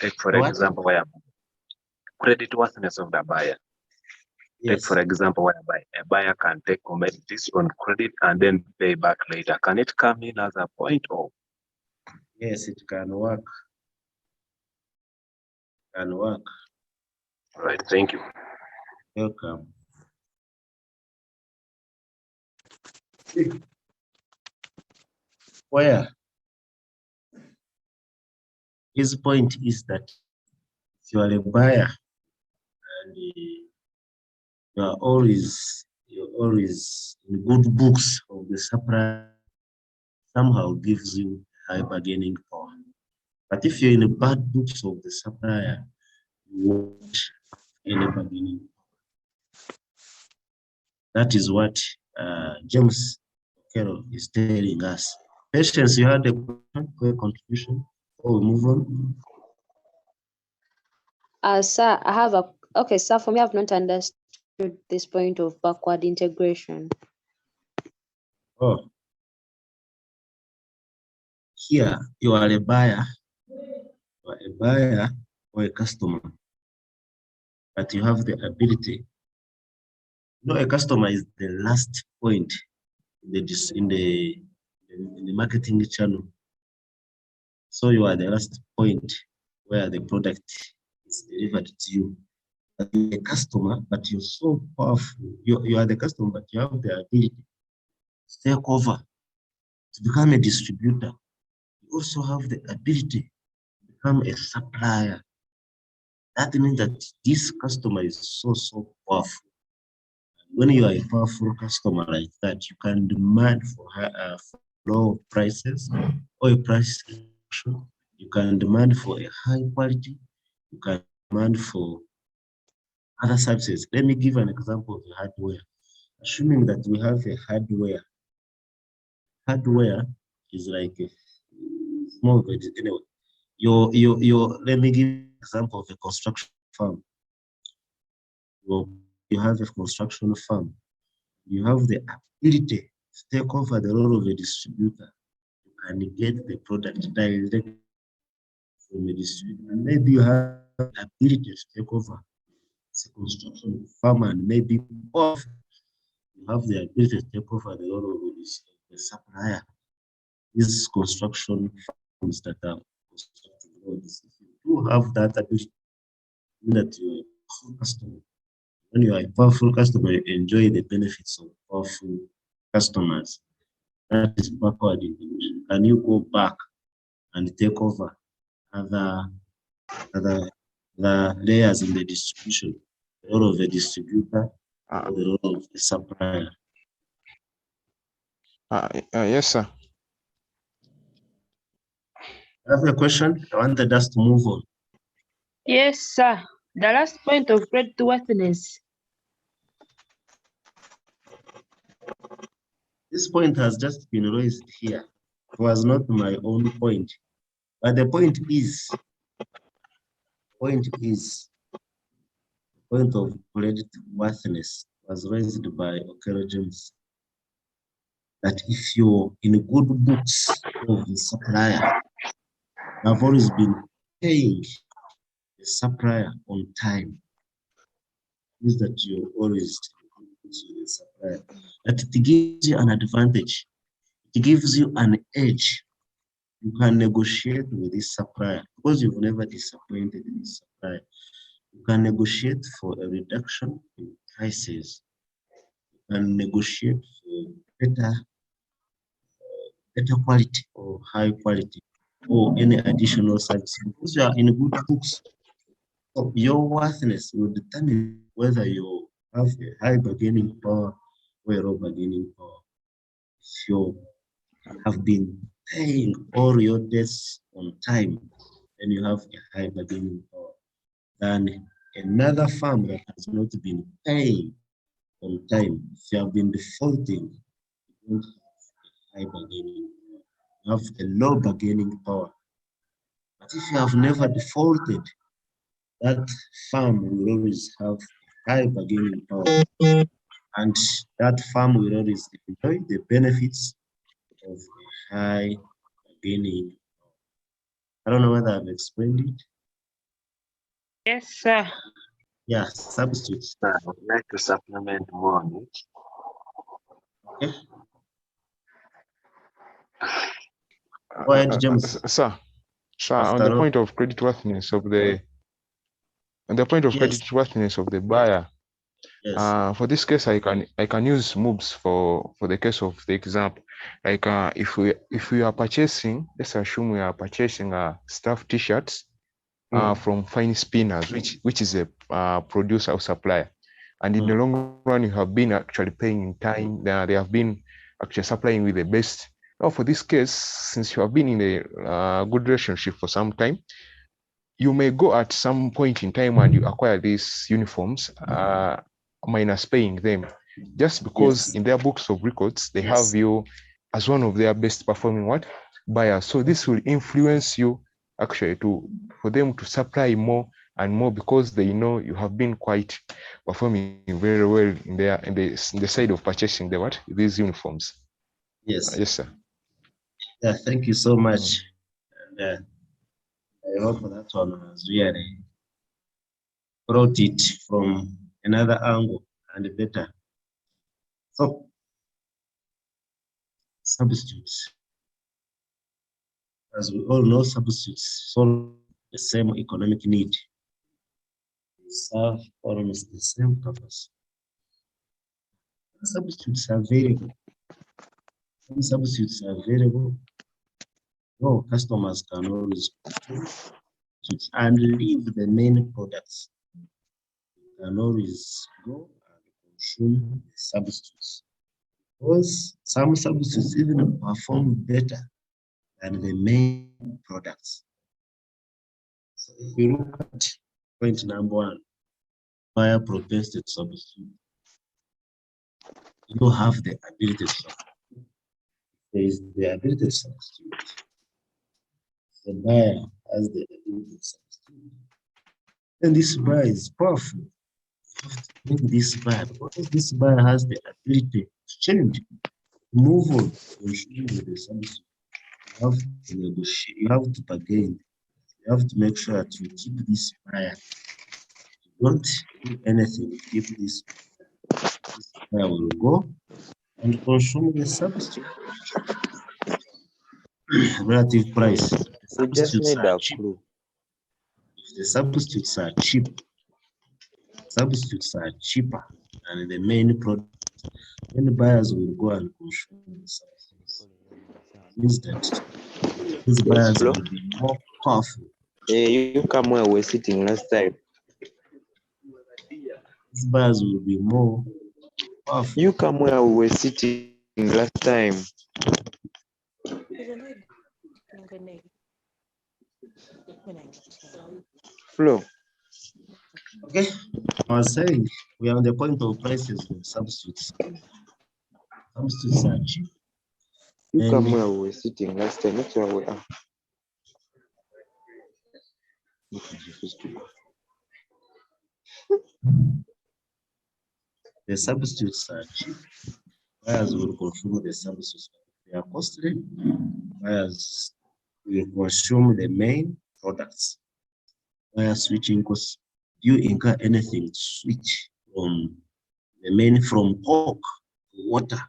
Take for The what? example, where credit worthiness of the buyer. Take for Yes. example, whereby a buyer can take commodities on credit and then pay back later. Can it come in as a point or? Yes, it can work. Can work. All right, thank you. Welcome. Where his point is that if you are a buyer and you're always in good books of the supplier, somehow gives you high bargaining power. But if you're in the bad books of the supplier, you won't have any bargaining power. That is what James Carroll is telling us. Patience, you had a contribution, or we move on? Sir, I have okay, sir, for me, I've not understood this point of backward integration. Oh. Here, you are a buyer or a customer, but you have the ability. You know, a customer is the last point in the marketing channel. So you are the last point where the product is delivered to you. But you're a customer, but you're so powerful. You are the customer, but you have the ability to take over, to become a distributor. You also have the ability to become a supplier. That means that this customer is so powerful. When you are a powerful customer like that, you can demand for low prices or a price reduction. You can demand for a high quality. You can demand for other services. Let me give an example of the hardware. Assuming that we have a hardware. Hardware is like a small, anyway. Let me give an example of a construction firm. You have a construction firm. You have the ability to take over the role of a distributor. You can get the product directly from a distributor. Maybe you have the ability to take over as a construction firm, and maybe both. You have the ability to take over the role of a supplier. These construction firms that are constructing roads, if you do have that ability, that you're a powerful customer. When you are a powerful customer, you enjoy the benefits of powerful customers. That is backward integration. Can you go back and take over other layers in the distribution, the role of a distributor or the role of a supplier? Yes, sir. I have a question. I wanted us to move on. Yes, sir. The last point of creditworthiness. This point has just been raised here. It was not my own point. But the point of creditworthiness was raised by Okero James. That if you're in good books of the supplier, I've always been paying the supplier on time. Means that you're always with the supplier. That it gives you an advantage. It gives you an edge. You can negotiate with this supplier because you've never disappointed this supplier. You can negotiate for a reduction in prices. You can negotiate for better quality or high quality or any additional service because you are in good books. So your worthiness will determine whether you have a high bargaining power or a low bargaining power. If you have been paying all your debts on time, then you have a high bargaining power than another firm that has not been paying on time. If you have been defaulting, you don't have a high bargaining power. You have a low bargaining power. But if you have never defaulted, that firm will always have a high bargaining power. And that firm will always enjoy the benefits of a high bargaining. I don't know whether I've explained it. Yes, sir. Yeah, substitutes. I would like to supplement more on it. Okay. Go ahead, James. Sir, on After the all. point of creditworthiness of the creditworthiness of the buyer, Yes. for this case, I can use MOBS for the case of the example. Like if we are purchasing, let's assume we are purchasing staff T-shirts from Fine Spinners, which is a producer or supplier, and in the long run, you have been actually paying in time. They have been actually supplying with the best. Now, for this case, since you have been in a good relationship for some time, you may go at some point in time and you acquire these uniforms, minus paying them, just because in their books of records they have you as one of their best performing buyers. So this will influence you actually for them to supply more and more, because they know you have been quite performing very well in the side of purchasing these uniforms. Yes. Yes, sir. Yeah, thank you so much. And I hope that one was really brought it from another angle and better. So, substitutes. As we all know, substitutes solve the same economic need. They serve almost the same purpose. Substitutes are variable. Some substitutes are variable. No, customers can always choose and leave the main products. You can always go and consume the substitutes. Because some substitutes even perform better than the main products. So if you look at point number 1, buyer propensity to substitute, you have the ability to substitute. There is the ability to substitute. The buyer has the ability to substitute. And this buyer is powerful. You have to bring this buyer, because this buyer has the ability to change, move on, with the substitute. You have to negotiate, you have to bargain, you have to make sure that you keep this buyer. You don't do anything to keep this buyer. This buyer will go and consume the substitute. Relative price. We just need a clue. If the substitutes are cheap, substitutes are cheaper than the main product, then buyers will go and consume the substitutes. It means that these buyers will be more powerful. You come where we're sitting last time. These buyers will be more powerful. You come where we were sitting last time. Flo. Okay, I was saying we are on the point of prices with substitutes. Substitutes are cheap. You come where we were sitting last time. That's where we are. The substitutes are cheap. Buyers will consume the substitutes. They are costly. Buyers will consume the main products. Buyer switching costs. Do you incur anything to switch from the main, from pork to water?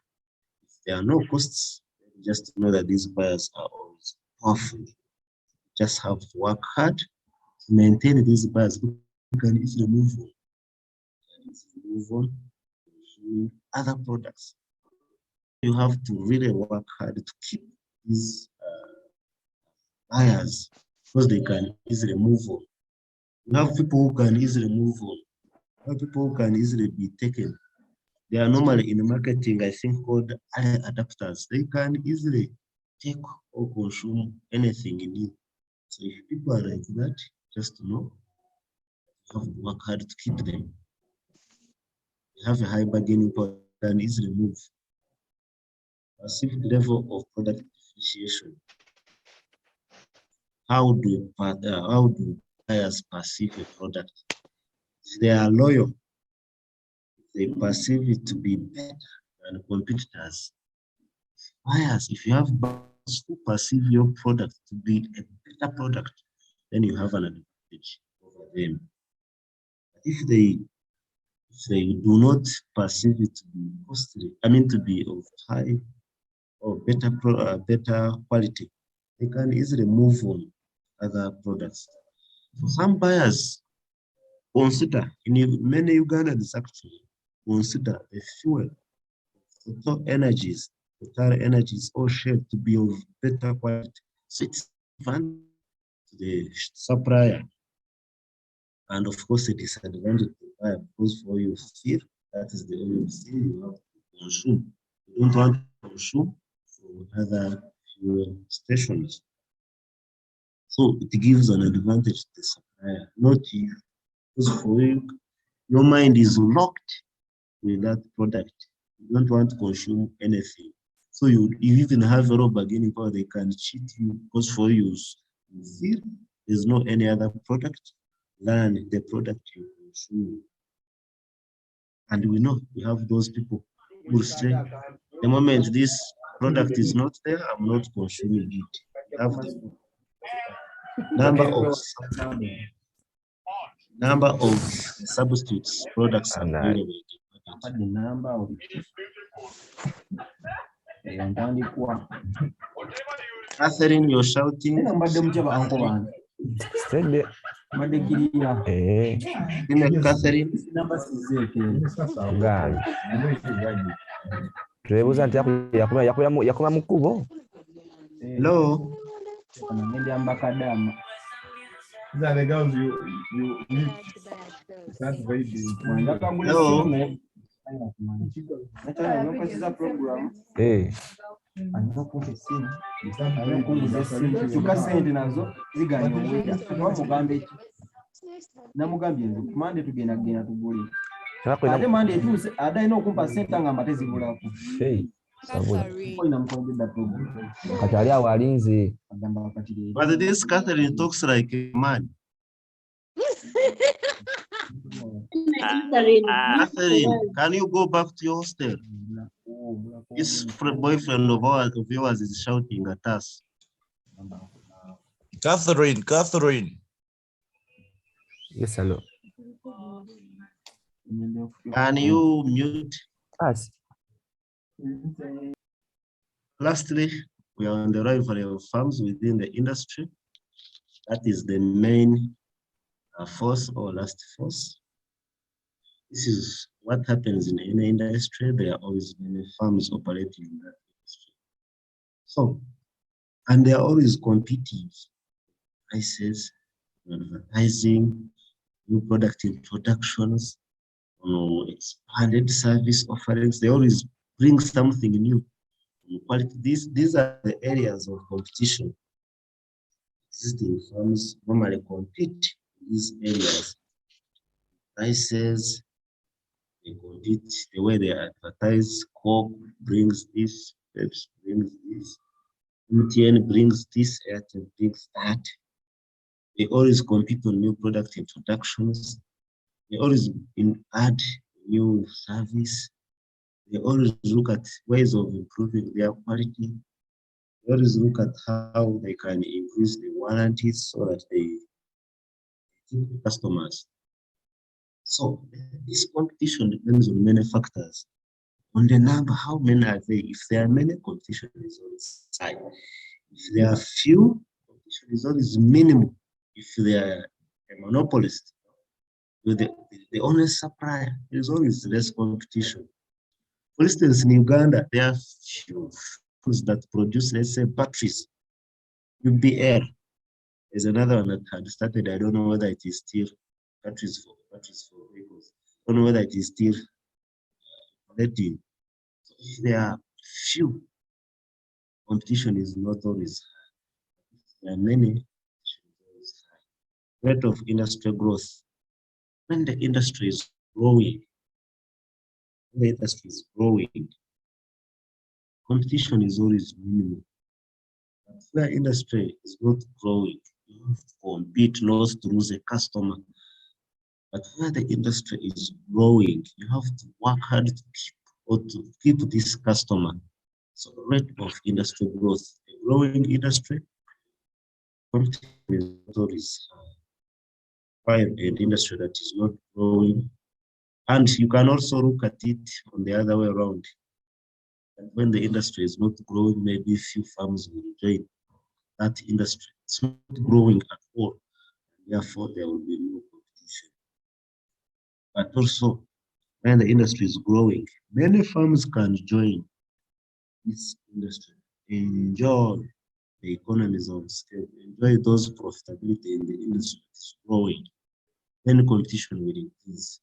If there are no costs, just know that these buyers are always powerful. You just have to work hard to maintain these buyers. You can easily move on. To other products. You have to really work hard to keep these buyers, because they can easily move on. You have people who can easily move on. You have people who can easily be taken. They are normally in marketing, I think, called early adapters. They can easily take or consume anything in you. So if people are like that, just know you have to work hard to keep them. You have a high bargaining power, can easily move. Perceived level of product differentiation. How do buyers perceive a product? If they are loyal, they perceive it to be better than competitors, Buyers, if you have buyers who perceive your product to be a better product, then you have an advantage over them. But if they do not perceive it to be costly, to be of high or better quality, they can easily move on other products. For some buyers, consider in many Ugandans actually consider the fuel, total energies or share to be of better quality. So it's advantage to the supplier, and of course a disadvantage to the buyer, because for your steel, that is the only steel you have to consume. You don't want to consume from other fuel stations. So it gives an advantage to the supplier, not you. Because for you, your mind is locked with that product. You don't want to consume anything. So you even have a bargaining power, they can cheat you, because for you feel there's no any other product than the product you consume. And we know we have those people who will say, the moment this product is not there, I'm not consuming it. We have the number of substitutes products available. Catherine, you're shouting. Catherine. Hello. namugambye nze kumande tugenda tugule ate mande etuuse adalina okumpa sente ngamba tezibulako kati ali awo alinze agamba kati. But this Catherine talks like a man. Catherine, can you go back to your hostel? This boyfriend of yours is shouting at us. Catherine. Yes, hello. Can you mute us? Lastly, we are on the rivalry of firms within the industry. That is the main force or last force. This is what happens in any industry. There are always many firms operating in that industry. So, and they are always competing. Prices, advertising, new product introductions, expanded service offerings. They always bring something new. Quality. These are the areas of competition. Existing firms normally compete in these areas. Prices, they compete the way they advertise. Coke brings this, Pepsi brings this, MTN brings this, Airtel brings that. They always compete on new product introductions. They always add new service. They always look at ways of improving their quality. They always look at how they can increase the warranties so that they keep the customers. So this competition depends on many factors. On the number, how many are they? If there are many, competition is always high. If there are few, competition is always minimal. If they are a monopolist, with the only supplier, there is always less competition. For instance, in Uganda, there are few firms that produce, let's say, batteries. UBL is another one that had started. I don't know whether it is still batteries for vehicles. I don't know whether it is still letting. So if there are few, competition is not always high. There are many, rate of industry growth. When the industry is growing, competition is always minimal. But where industry is not growing, you have to compete not to lose a customer. But where the industry is growing, you have to work hard to keep this customer. So rate of industry growth, a growing industry, competition is while an industry that is not growing. And you can also look at it on the other way around. And when the industry is not growing, maybe few farms will join that industry. It's not growing at all. Therefore, there will be no competition. But also, when the industry is growing, many farms can join this industry, enjoy the economies of scale, enjoy those profitability in the industry that is growing. Then competition will increase.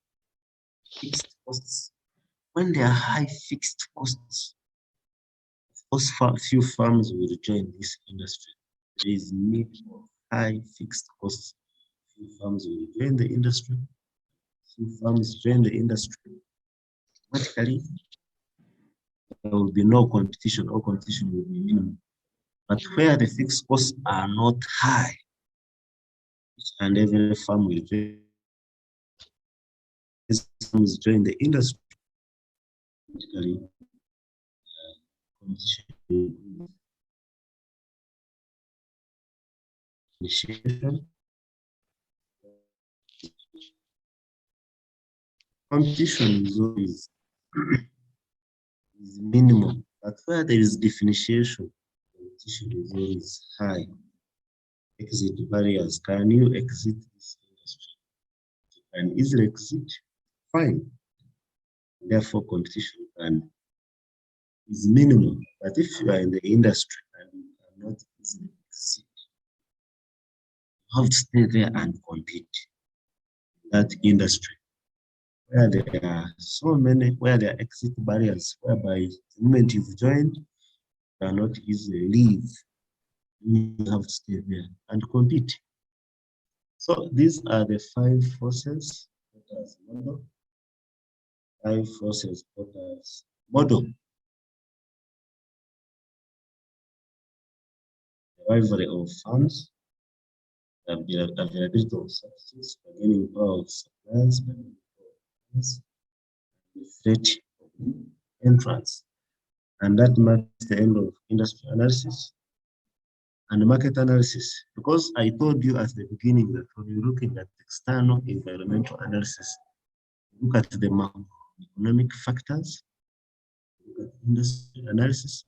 Fixed costs. When there are high fixed costs, those few farms will join this industry. There is need for high fixed costs. Few farms will join the industry. Few farms join the industry. Automatically, there will be no competition, or competition will be minimum. But where the fixed costs are not high, and every farm will join the industry, automatically, competition will initiation. Competition is always is minimum, but where there is differentiation, competition is always high. Exit barriers. Can you exit this industry? You can easily exit, fine. Therefore, competition is minimum. But if you are in the industry and you cannot easily exit, you have to stay there and compete in that industry. Where there are so many, where there are exit barriers, whereby the moment you've joined, you cannot easily leave. You have to stay there and compete. So these are the 5 forces Potter's model. 5 forces Potter's model. The rivalry of farms, the availability of subsidies, bargaining power of suppliers, the threat of entrance. And that marks the end of industry analysis and market analysis. Because I told you at the beginning that when you're looking at external environmental analysis, look at the macroeconomic factors, look at industry analysis,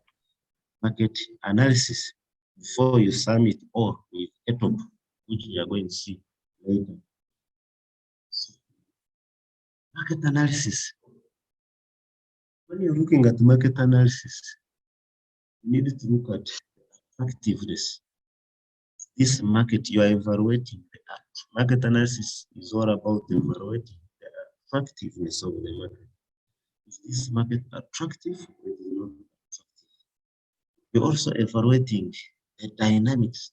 market analysis, before you sum it all with ETOP, which we are going to see later. So, market analysis. When you're looking at market analysis, you need to look at attractiveness. This market you are evaluating, the market analysis is all about evaluating the attractiveness of the market. Is this market attractive or is it not attractive? You're also evaluating the dynamics.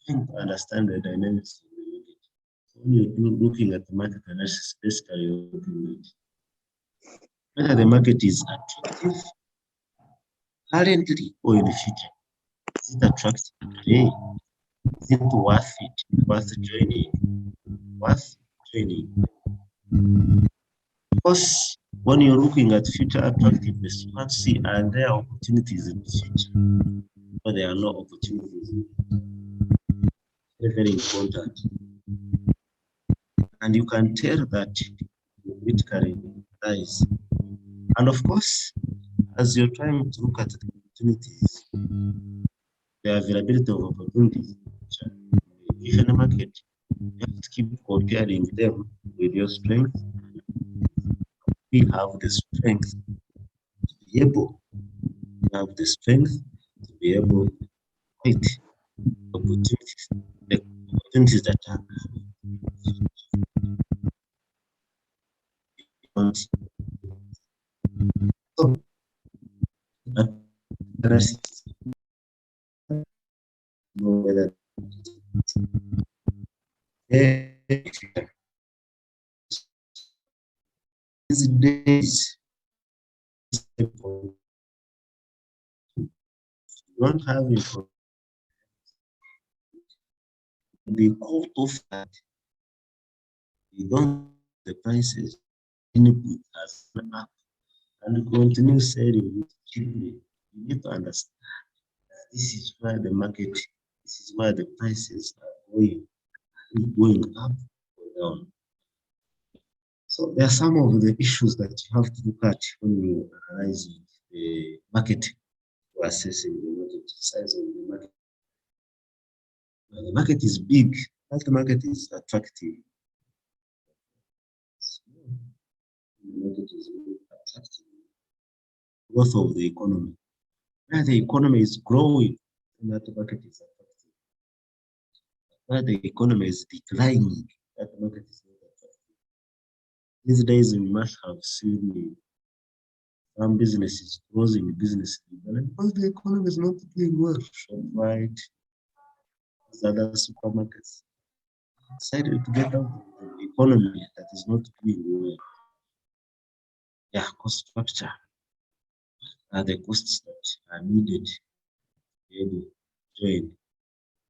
Trying to understand the dynamics of the market. So when you're looking at the market analysis, basically you're looking at whether the market is attractive currently or in the future. Is it attractive today? Is it worth it? Worth joining? Worth joining? Because when you're looking at future attractiveness, you have to see, are there opportunities in the future? Or there are no opportunities. Very, very important. And you can tell that critically price. And of course, as you're trying to look at the opportunities, the availability of opportunities in the market, you have to keep comparing them with your strength. We have the strength to be able, to be able to fight opportunities, the opportunities that are so know whether these days you don't have information. The cost of that, you don't the prices input has gone up and continue selling it cheaply You need to understand that this is where the market, this is where the prices are going up or down. So there are some of the issues that you have to look at when you analyze the market, or assessing the market, size of the market. When the market is big, that market is attractive. The market is attractive. Growth of the economy. Where the economy is growing, that market is attractive. Where the economy is declining, that market is not attractive. These days, we must have seen some businesses closing business because the economy is not doing well. Right? Other supermarkets decided to get out of the economy that is not doing well. Yeah, cost structure are the costs that are needed to be able to join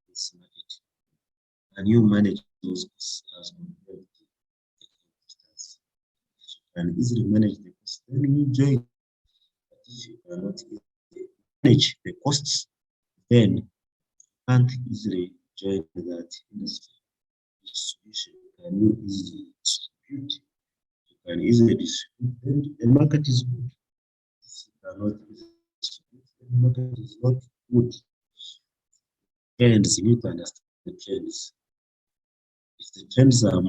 this market. And you manage those costs as compared to the competitors. If you can easily manage the costs, then you join. But if you cannot easily manage the costs, then you can't easily join that industry. Distribution, can you easily distribute? You can easily distribute, then the market is good. If you cannot easily distribute, the market is not good. Trends, you need to understand the trends. If the trends are going up,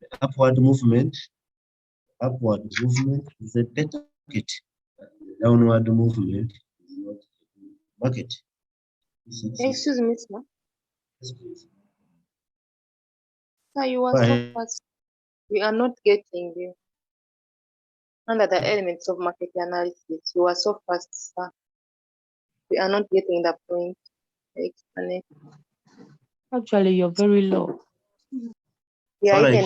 the upward movement is a better market. The downward movement is not a good market. Excuse me, sir. Yes, please. Sir, you are Go so ahead. fast. We are not getting you. Under the elements of market analysis, you are so fast, sir. We are not getting the point. Actually, you're very low. Yeah, Sorry,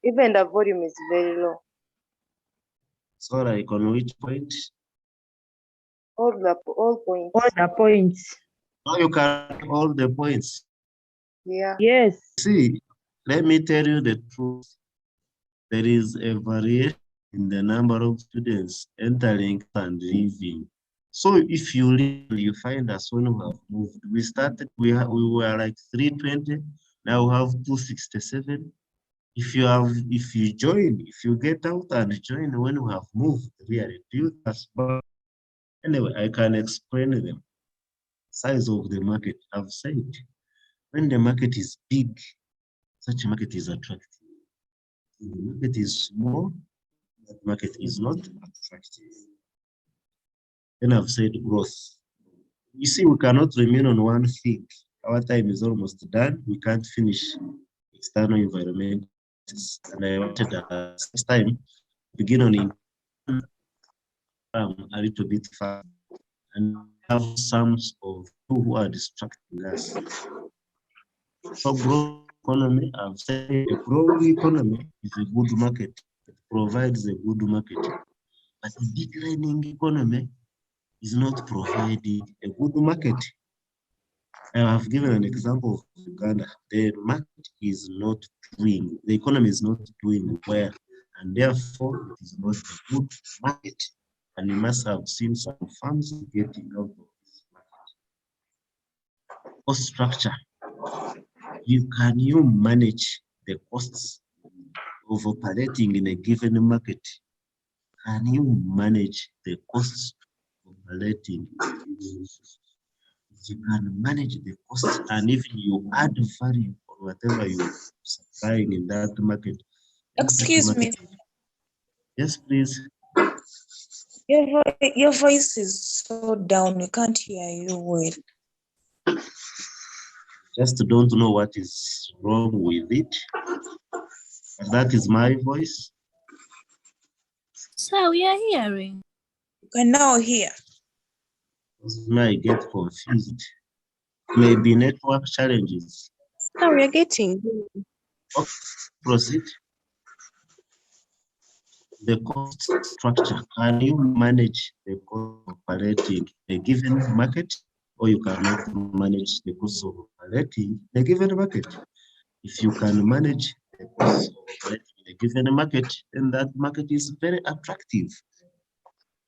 even the volume is very low. Sorry, on which point? All points. All the points. Now you can all the points. Yeah. Yes. See, let me tell you the truth. There is a variation in the number of students entering and leaving. So if you leave, you find us when we have moved. We started, we were like 320. Now we have 267. If you join, if you get out and join when we have moved, really, do us back. Anyway, I can explain them. Size of the market, I've said. When the market is big, such a market is attractive. If the market is small, that market is not attractive. Then I've said growth. You see, we cannot remain on one thing. Our time is almost done. We can't finish external environment. And I wanted this time begin on a little bit fast and have some of you who are distracting us. So growth economy, I've said a growing economy is a good market. It provides a good market. But a declining economy is not providing a good market. I have given an example of Uganda. The market is not doing, the economy is not doing well, and therefore it is not a good market. And you must have seen some farms getting out of this market. Cost structure. Can you manage the costs of operating in a given market? Can you manage the costs of operating? If you can manage the costs and even you add value or whatever you're supplying in that market. Excuse me. Yes, please. Your voice is so down. We can't hear you well. Just don't know what is wrong with it. And that is my voice. So we are hearing. You can now hear. I get confused. Maybe network challenges. So we are getting. Okay, proceed. The cost structure. Can you manage the cost of operating a given market, or you cannot manage the cost of operating a given market? If you can manage the cost of operating a given market, then that market is very attractive.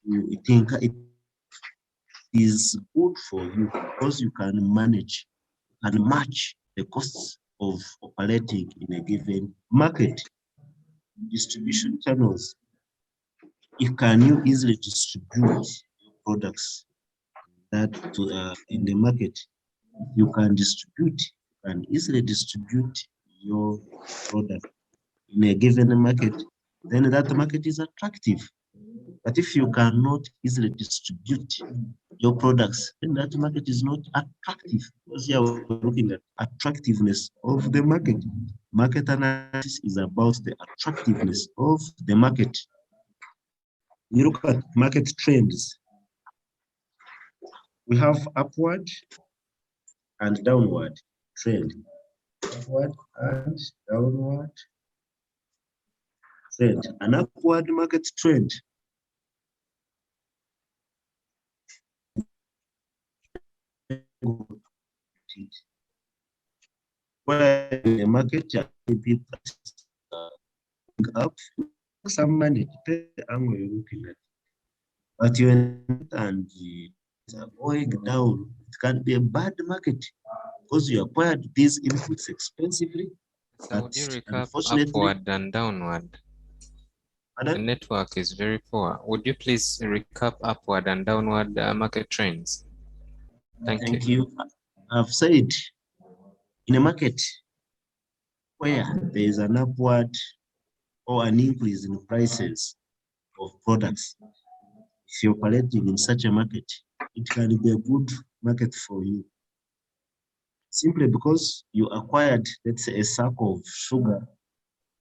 you think it is good for you because you can manage and match the costs of operating in a given market. Distribution channels. Can you easily distribute your products that in the market? You can easily distribute your product in a given market, then that market is attractive. But if you cannot easily distribute your products, then that market is not attractive, because you are looking at attractiveness of the market. Market analysis is about the attractiveness of the market. You look at market trends. We have upward and downward trend. Upward and downward trend. An upward market trend where the market people up some money, depending on the angle you're looking at. But you and going down, it can be a bad market because you acquired these inputs expensively. So would you recap Unfortunately, upward and downward? The network is very poor. Would you please recap upward and downward market trends? Thank you. I've said in a market where there is an upward or an increase in prices of products, if you're operating in such a market, it can be a good market for you. Simply because you acquired, let's say, a sack of sugar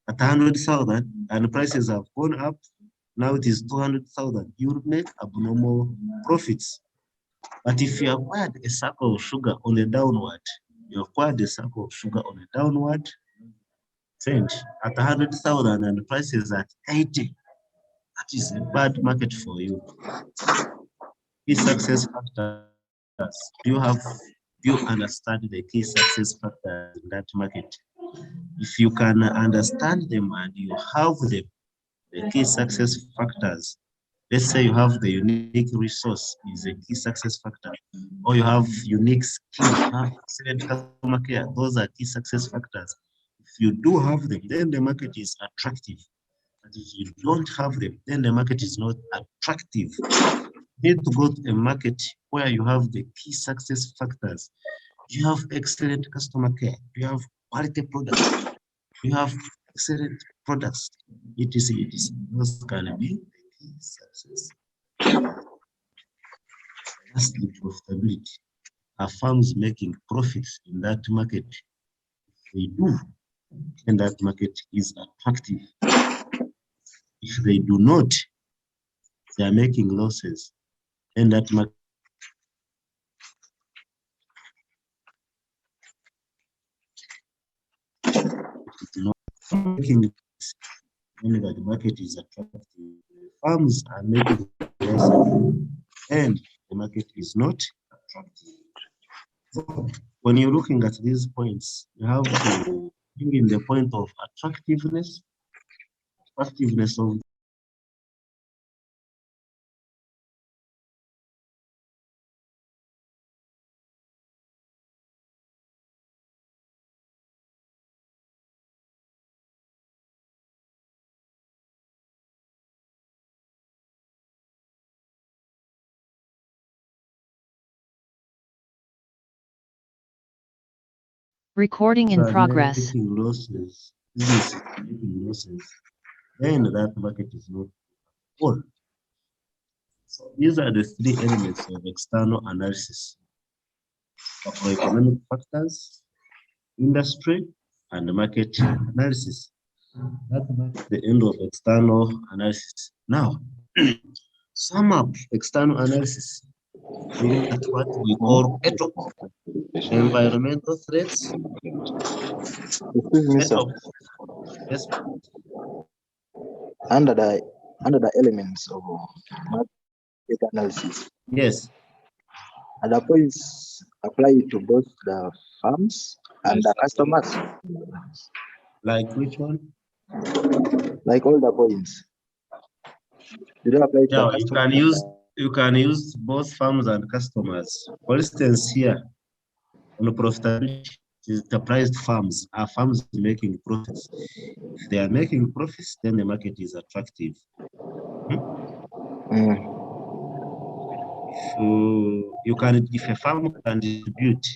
at 100,000 and prices have gone up, now it is 200,000. You will make abnormal profits. But if you acquired a sack of sugar on a downward, trend at 100,000 and the prices at 80, that is a bad market for you. Key success factors. Do you understand the key success factors in that market? If you can understand them and you have the key success factors, let's say you have the unique resource is a key success factor, or you have unique skill, excellent customer care, those are key success factors. If you do have them, then the market is attractive. But if you don't have them, then the market is not attractive. You need to go to a market where you have the key success factors. You have excellent customer care. You have quality products. You have excellent products. etc. Those can be the key success. Lastly, profitability. Are firms making profits in that market? If they do, then that market is attractive. If they do not, they are making losses, then that market is not making, only that the market is attractive. Farms are making losses, and the market is not attractive. So when you're looking at these points, you have to bring in the point of attractiveness of Recording in progress. making losses, businesses making losses, then that market is not full. So these are the three elements of external analysis: macroeconomic factors, industry, and market analysis. That's the end of external analysis. Now, sum up external analysis. We look at what we call environmental threats. Excuse me, sir. Yes. Under the elements of market analysis. Yes. And the points apply to both the farms and the customers. Like which one? Like all the points. Did you apply to Yeah, the customer? you can use both farms and customers. For instance, here on the profitability, the priced farms are farms making profits. If they are making profits, then the market is attractive. If a farm can distribute,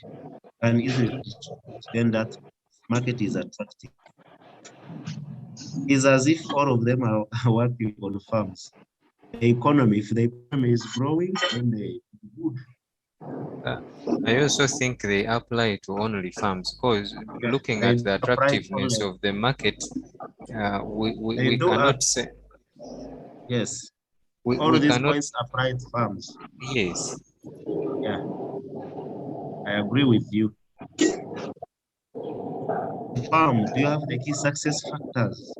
can easily distribute, then that market is attractive. It's as if all of them are working on farms. The economy, if the economy is growing, then they good. I also think they apply to only farms because looking at the attractiveness of the market, we cannot say. Yes. We These cannot. points apply to farms. Yes. Yeah. I agree with you. Farm, do you have the key success factors?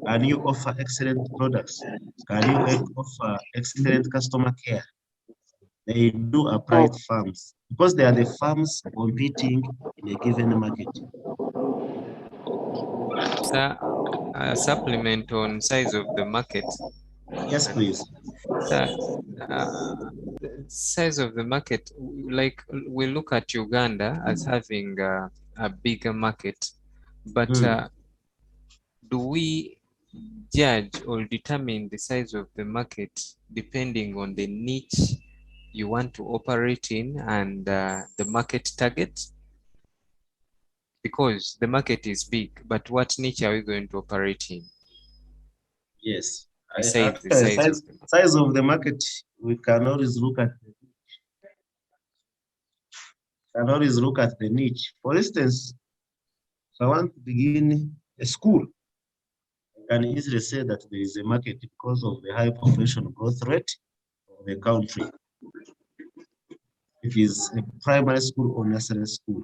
Can you offer excellent products? Can you offer excellent customer care? They do apply to farms because they are the farms competing in a given market. Sir, supplement on size of the market. Yes, please. The size of the market, like we look at Uganda as having a bigger market, but do we judge or determine the size of the market depending on the niche you want to operate in and the market target? Because the market is big, but what niche are we going to operate in? Yes. Besides the size of the market, we can always look at the niche. For instance, if I want to begin a school, I can easily say that there is a market because of the high population growth rate of the country. It is a primary school or nursery school.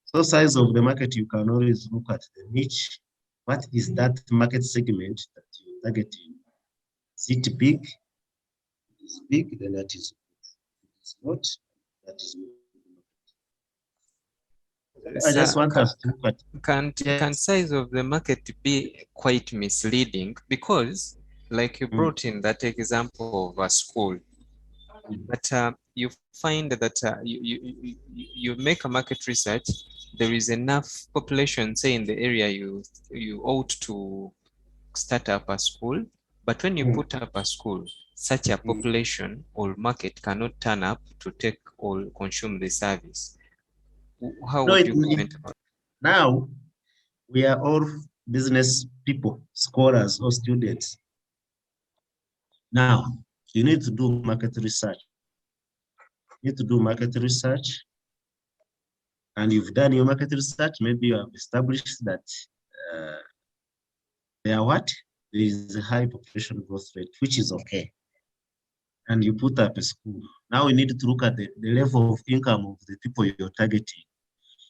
So size of the market, you can always look at the niche. What is that market segment that you're targeting? Is it big? If it is big, then that is good. If it's not, that is not. I just want us to look at. Can size of the market be quite misleading? Because, like you brought in that example of a school, but you find that you make a market research, there is enough population, say in the area you ought to start up a school, but when you put up a school, such a population or market cannot turn up to take or consume the service. How would you comment about it? Now, we are all business people, scholars or students. Now, you need to do market research. You need to do market research. And you've done your market research, maybe you have established that there is a high population growth rate, which is okay. And you put up a school. Now we need to look at the level of income of the people you're targeting.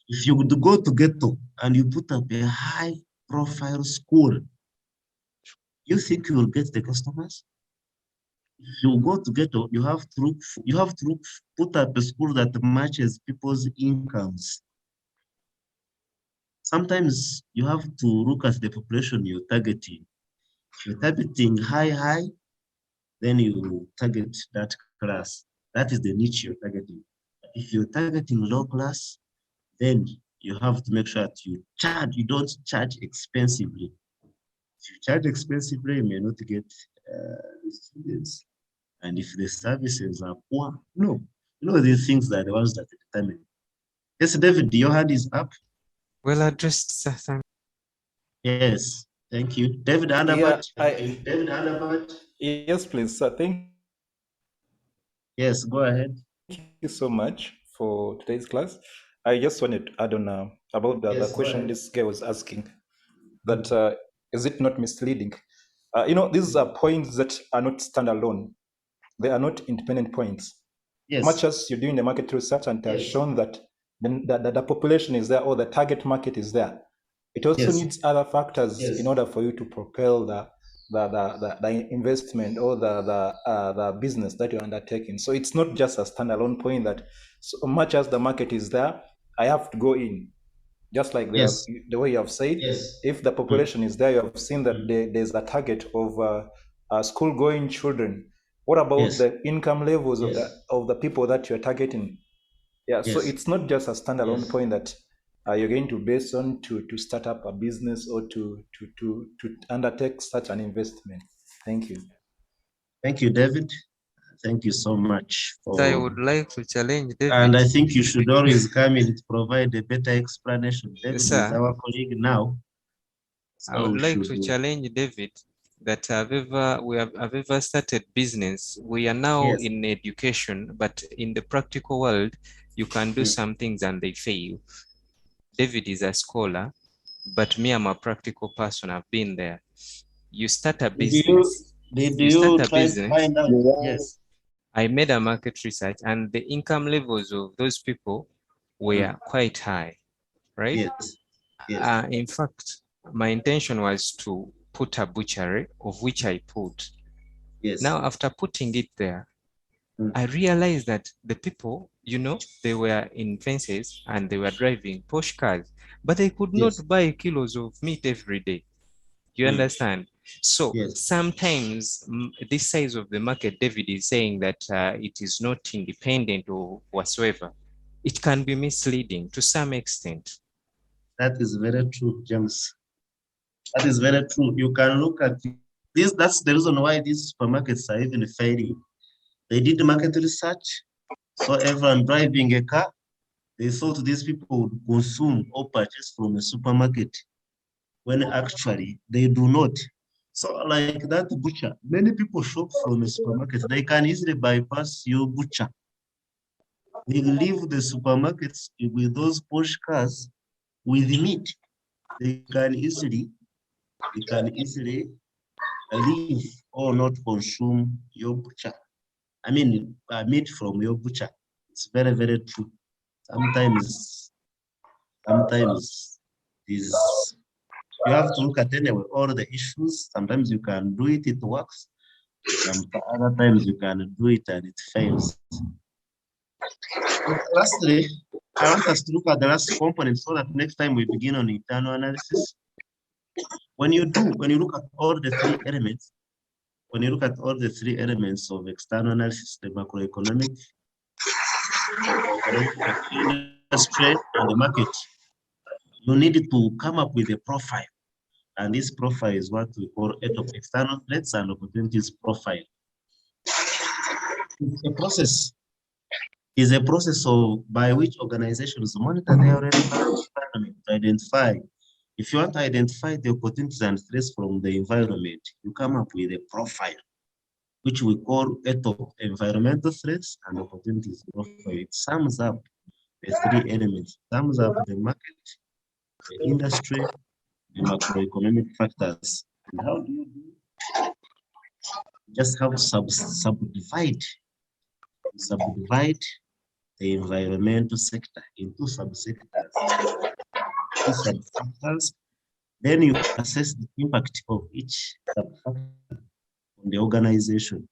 If you would go to ghetto and you put up a high profile school, you think you will get the customers? If you go to ghetto, you have to put up a school that matches people's incomes. Sometimes you have to look at the population you're targeting. If you're targeting high, then you target that class. That is the niche you're targeting. If you're targeting low class, then you have to make sure that you don't charge expensively. If you charge expensively, you may not get the students. And if the services are poor, no. These things are the ones that determine. Yes, David, your hand is up. Well addressed, sir. Yes, thank you. David Underbutt. Yes, please, sir. Yes, go ahead. Thank you so much for today's class. I just wanted to add on about the question this guy was asking, that is it not misleading? These are points that are not standalone. They are not independent points. Yes. Much as you're doing the market research and has shown that the population is there or the target market is there, it also needs other factors in order for you to propel the investment or the business that you're undertaking. So it's not just a standalone point that so much as the market is there, I have to go in. Just like the way you have said, if the population is there, you have seen that there's a target of school-going children? What about the income levels of the people that you're targeting? Yeah, so it's not just a standalone point that you're going to base on to start up a business or to undertake such an investment. Thank you. Thank you, David. Thank you so much. I would like to challenge David. And I think you should always come in to provide a better explanation. David is our colleague now. So I would like to challenge David that I've ever started business. We are now in education, but in the practical world, you can do some things and they fail. David is a scholar, but me, I'm a practical person. I've been there. You start a business. Did you try to find out? Yes. I made a market research and the income levels of those people were quite high, right? Yes. In fact, my intention was to put a butchery, of which I put. Yes. Now, after putting it there, I realized that the people, they were in fences and they were driving Porsche cars, but they could not buy kilos of meat every day. You understand? So sometimes this size of the market, David is saying that it is not independent or whatsoever. It can be misleading to some extent. That is very true, James. That is very true. You can look at this. That's the reason why these supermarkets are even failing. They did market research. So everyone driving a car, they thought these people would consume or purchase from a supermarket, when actually they do not. So like that butcher, many people shop from a supermarket. They can easily bypass your butcher. They leave the supermarkets with those Porsche cars with meat. They can easily leave or not consume your butcher. I mean, meat from your butcher. It's very, very true. Sometimes is you have to look at anyway all the issues. Sometimes you can do it, it works. Other times you can do it and it fails. Lastly, I want us to look at the last component so that next time we begin on internal analysis. When you look at all the three elements, of external analysis, the macroeconomic, industry, and the market, you need to come up with a profile. And this profile is what we call external threats and opportunities profile. It's a process by which organizations monitor their environment to identify. If you want to identify the opportunities and threats from the environment, you come up with a profile, which we call environmental threats and opportunities profile. It sums up the three elements, sums up the market, the industry, the macroeconomic factors. And how do you do it? You just have to subdivide the environmental sector into subsectors. Then you assess the impact of each subfactor on the organization.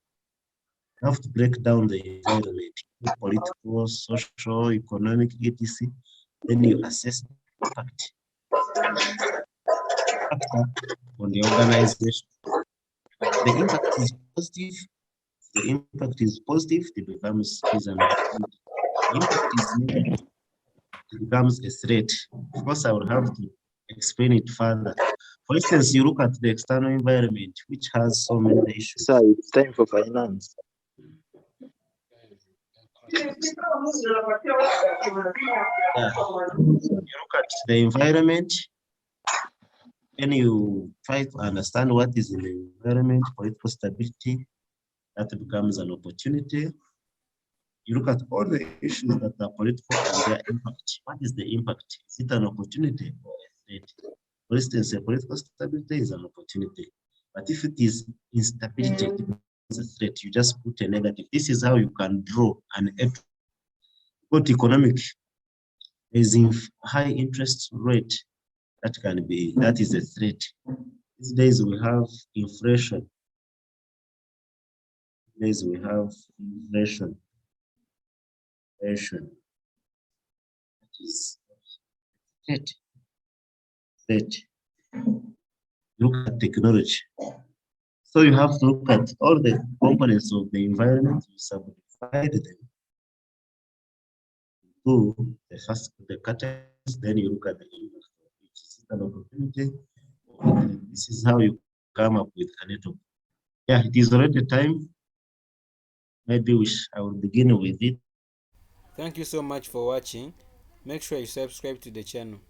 You have to break down the environment, political, social, economic, etc. Then you assess the impact on the organization. The impact is positive. The impact is positive, it becomes an opportunity. The impact is negative, it becomes a threat. Of course, I will have to explain it further. For instance, you look at the external environment, which has so many issues. So it's time for finance. Yeah. You look at the environment, then you try to understand what is in the environment, political stability, that becomes an opportunity. You look at all the issues that are political and their impact. What is the impact? Is it an opportunity or a threat? For instance, a political stability is an opportunity. But if it is instability, it becomes a threat. You just put a negative. This is how you can draw an F. What economic is in high interest rate. That is a threat. These days we have inflation. That is threat. Look at technology. So you have to look at all the components of the environment, you subdivide them to the categories, then you look at the impact of each system opportunity. And this is how you come up with a network. Yeah, it is already time. Maybe I will begin with it. Thank you so much for watching. Make sure you subscribe to the channel.